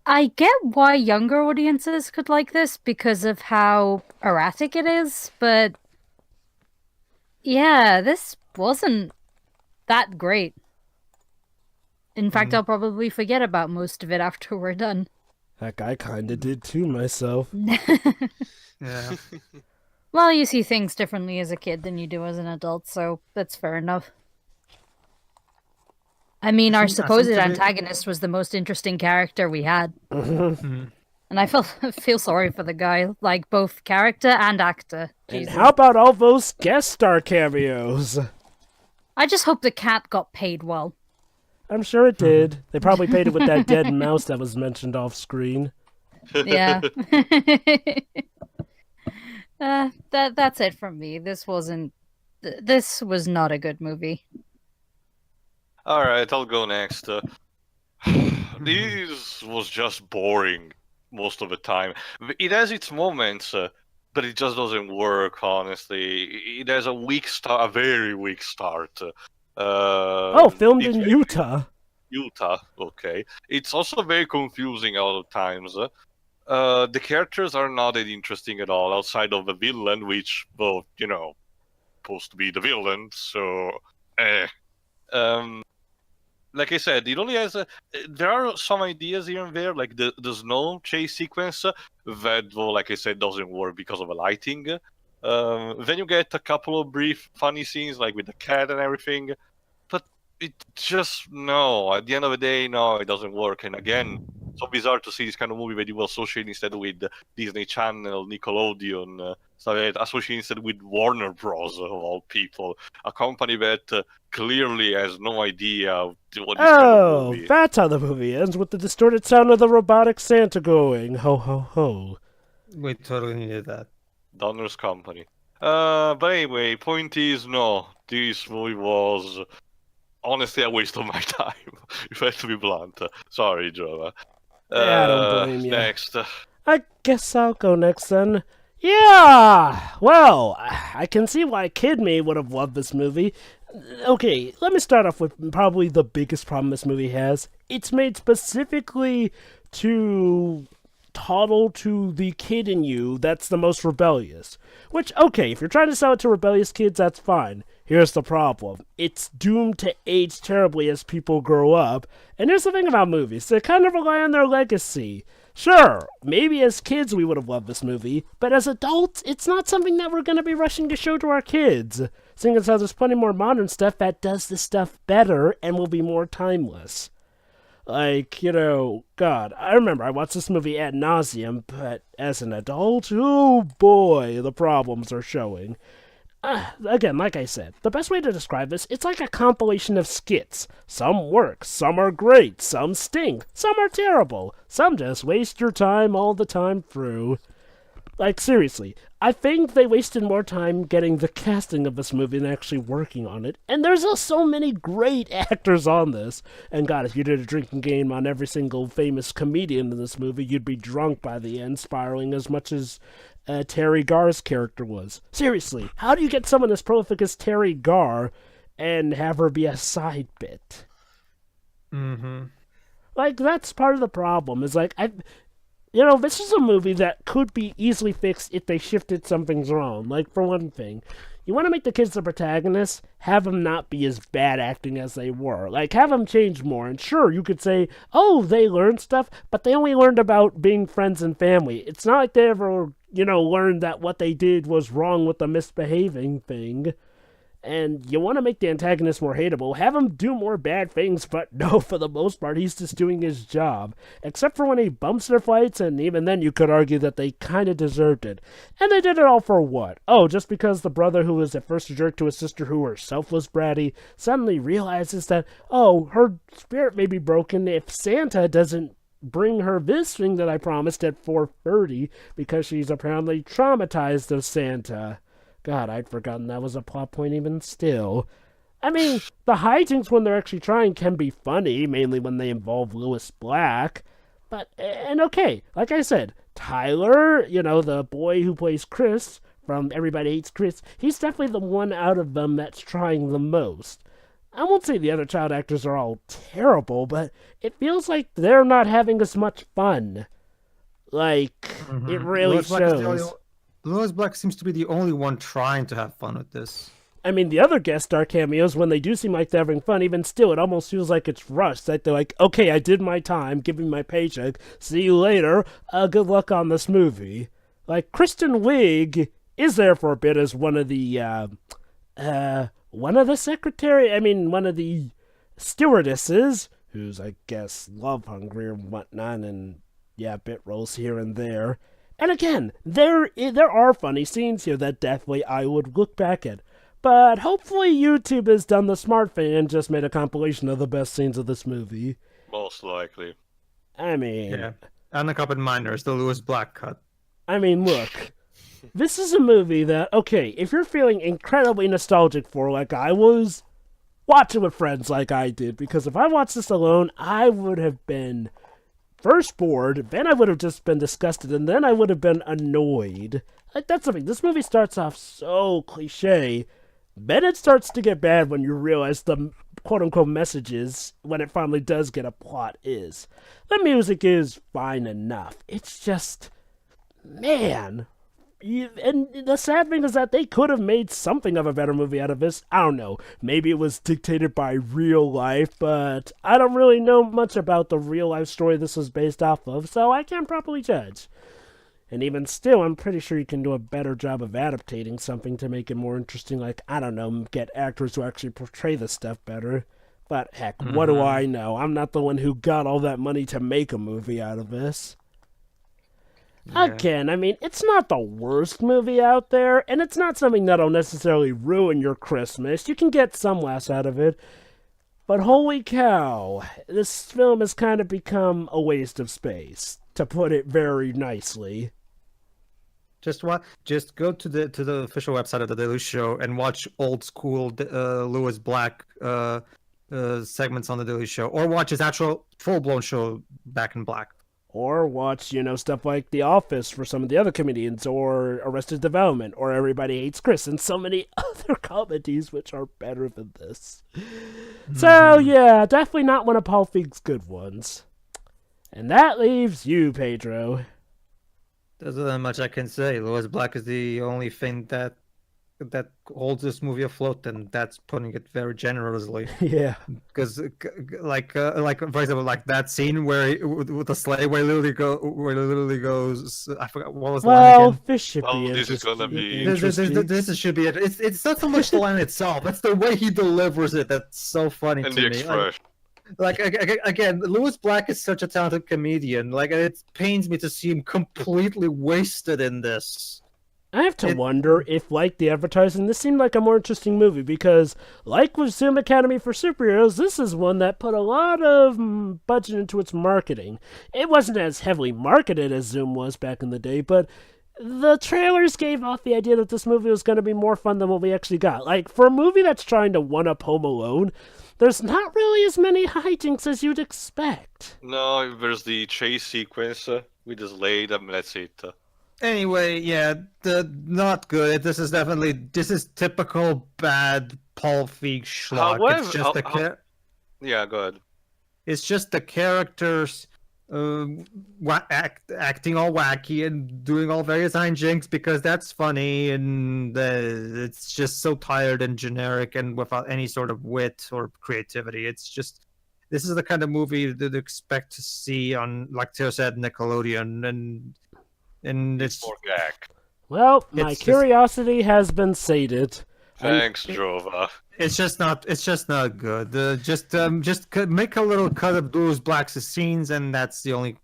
I get why younger audiences could like this because of how erratic it is, but Yeah, this wasn't that great. In fact, I'll probably forget about most of it after we're done. Heck, I kinda did too myself. Yeah. Well, you see things differently as a kid than you do as an adult, so that's fair enough. I mean, our I seem supposed to be- antagonist was the most interesting character we had. Mhm. And I feel sorry for the guy, like both character and actor. And Jesus. how about all those guest star cameos? I just hope the cat got paid well. I'm sure it did. They probably paid it with that dead mouse that was mentioned off screen. Yeah. That's it from me. This wasn't. This was not a good movie. All right, I'll go next. This was just boring most of the time. It has its moments, but it just doesn't work. Honestly, it has a weak start, a very weak start. Filmed in it's Utah. Utah. Okay, it's also very confusing a lot of times. The characters are not that interesting at all, outside of the villain, which, well, supposed to be the villain. So, like I said, it only has there are some ideas here and there, like the snow chase sequence that, well, like I said, doesn't work because of the lighting. Then you get a couple of brief funny scenes, like with the cat and everything, but it just, no. At the end of the day, no, it doesn't work. And again, so bizarre to see this kind of movie that you will associate instead with Disney Channel, Nickelodeon, so associate instead with Warner Bros. Of all people, a company that clearly has no idea what this kind of movie. That's how the movie ends, with the distorted sound of the robotic Santa going, ho ho ho. We totally needed that. Donner's company. But anyway, point is, no, this movie was honestly a waste of my time, if I have to be blunt. Sorry, Joe. Yeah, I don't blame you. Next. I guess I'll go next then. Yeah! Well, I can see why a kid me would have loved this movie. Okay, let me start off with probably the biggest problem this movie has. It's made specifically to toddle to the kid in you that's the most rebellious. Which, okay, if you're trying to sell it to rebellious kids, that's fine. Here's the problem. It's doomed to age terribly as people grow up. And here's the thing about movies. They kind of rely on their legacy. Sure, maybe as kids we would have loved this movie, but as adults, it's not something that we're going to be rushing to show to our kids. Seeing as how there's plenty more modern stuff that does this stuff better and will be more timeless. Like, God, I remember I watched this movie ad nauseum, but as an adult, oh boy, the problems are showing. Again, like I said, the best way to describe this, it's like a compilation of skits. Some work, some are great, some stink, some are terrible, some just waste your time all the time through. Like, seriously, I think they wasted more time getting the casting of this movie than actually working on it, and there's just so many great actors on this. And God, if you did a drinking game on every single famous comedian in this movie, you'd be drunk by the end, spiraling as much as Terry Garr's character was. Seriously, how do you get someone as prolific as Terry Garr and have her be a side bit? Mm-hmm. Like, that's part of the problem, is like, this is a movie that could be easily fixed if they shifted some things around. Like, for one thing, you want to make the kids the protagonists, have them not be as bad acting as they were. Like, have them change more. And sure, you could say, oh, they learned stuff, but they only learned about being friends and family. It's not like they ever, learned that what they did was wrong with the misbehaving thing. And you want to make the antagonist more hateable, have him do more bad things, but no, for the most part, he's just doing his job. Except for when he bumps their fights, and even then you could argue that they kind of deserved it. And they did it all for what? Oh, just because the brother who was at first a jerk to his sister who herself was bratty, suddenly realizes that, oh, her spirit may be broken if Santa doesn't bring her this thing that I promised at 4:30, because she's apparently traumatized of Santa. God, I'd forgotten that was a plot point even still. I mean, the hijinks when they're actually trying can be funny, mainly when they involve Lewis Black. And okay, like I said, Tyler, the boy who plays Chris from Everybody Hates Chris, he's definitely the one out of them that's trying the most. I won't say the other child actors are all terrible, but it feels like they're not having as much fun. Like, it really shows. Lewis Black seems to be the only one trying to have fun with this. I mean, the other guest star cameos, when they do seem like they're having fun, even still, it almost feels like it's rushed. Like they're like, okay, I did my time, give me my paycheck, see you later, good luck on this movie. Like, Kristen Wiig is there for a bit as one of the stewardesses, who's, I guess, love hungry or whatnot, and yeah, bit roles here and there. And again, there are funny scenes here that definitely I would look back at. But hopefully YouTube has done the smart thing and just made a compilation of the best scenes of this movie. Most likely. I mean... Yeah. Unaccompanied Minors, the Lewis Black cut. I mean, look. This is a movie that, okay, if you're feeling incredibly nostalgic for, like I was, watch it with friends like I did. Because if I watched this alone, I would have been first bored, then I would have just been disgusted, and then I would have been annoyed. Like, that's something. This movie starts off so cliche. Then it starts to get bad when you realize the quote-unquote messages, when it finally does get a plot, is. The music is fine enough. It's just... Man... And the sad thing is that they could have made something of a better movie out of this. I don't know. Maybe it was dictated by real life, but I don't really know much about the real-life story this was based off of, so I can't properly judge. And even still, I'm pretty sure you can do a better job of adaptating something to make it more interesting, like, I don't know, get actors who actually portray this stuff better. But heck, what do I know? I'm not the one who got all that money to make a movie out of this. Yeah. Again, I mean, it's not the worst movie out there, and it's not something that'll necessarily ruin your Christmas. You can get some laughs out of it. But holy cow, this film has kind of become a waste of space, to put it very nicely. Just go to the official website of the Daily Show and watch old school Lewis Black segments on the Daily Show, or watch his actual full-blown show Back in Black. Or watch, stuff like The Office for some of the other comedians, or Arrested Development, or Everybody Hates Chris, and so many other comedies which are better than this. So, yeah, definitely not one of Paul Feig's good ones. And that leaves you, Pedro. There's not much I can say. Lewis Black is the only thing that holds this movie afloat, and that's putting it very generously. Yeah. Because, like for example, like that scene where with the sleigh where he literally goes, I forgot what was the line again. This should be this is gonna be This should be it. It's not so much the line itself; it's the way he delivers it that's so funny and to the me. expression. Like again, Lewis Black is such a talented comedian. Like, it pains me to see him completely wasted in this. I have to wonder if, like the advertising, this seemed like a more interesting movie, because, like with Zoom Academy for Superheroes, this is one that put a lot of budget into its marketing. It wasn't as heavily marketed as Zoom was back in the day, but the trailers gave off the idea that this movie was going to be more fun than what we actually got. Like, for a movie that's trying to one-up Home Alone, there's not really as many hijinks as you'd expect. No, there's the chase sequence with the sleigh, that's it. Anyway, yeah, not good. This is typical bad Paul Feig schlock. However, it's just yeah, go ahead. It's just the characters acting all wacky and doing all various hijinks because that's funny, and it's just so tired and generic and without any sort of wit or creativity. It's just, this is the kind of movie that you expect to see on, like Theo said, Nickelodeon, and it's more gag. Well, my curiosity has been sated. Thanks, Jova. It's just not good. Just make a little cut of Lewis Black's scenes, and that's the only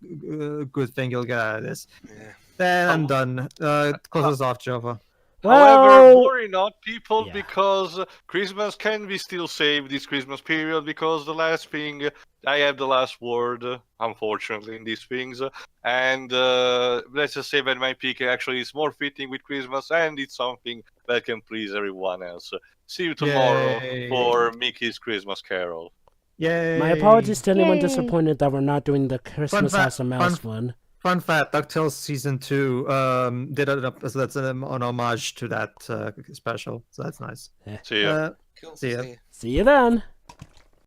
good thing you'll get out of this. Yeah. Then I'm done. Close us off, Jova. However, worry not, people, Yeah. because Christmas can be still saved this Christmas period, because the last thing, I have the last word, unfortunately, in these things, and let's just say that my pick actually is more fitting with Christmas, and it's something that can please everyone else. See you tomorrow for Mickey's Christmas Carol. Yay! My apologies to anyone disappointed that we're not doing the Christmas House of Mouse one. Fun fact: DuckTales season 2 did it up, so that's an homage to that special. So that's nice. See ya. Cool. See ya. See ya. See you then.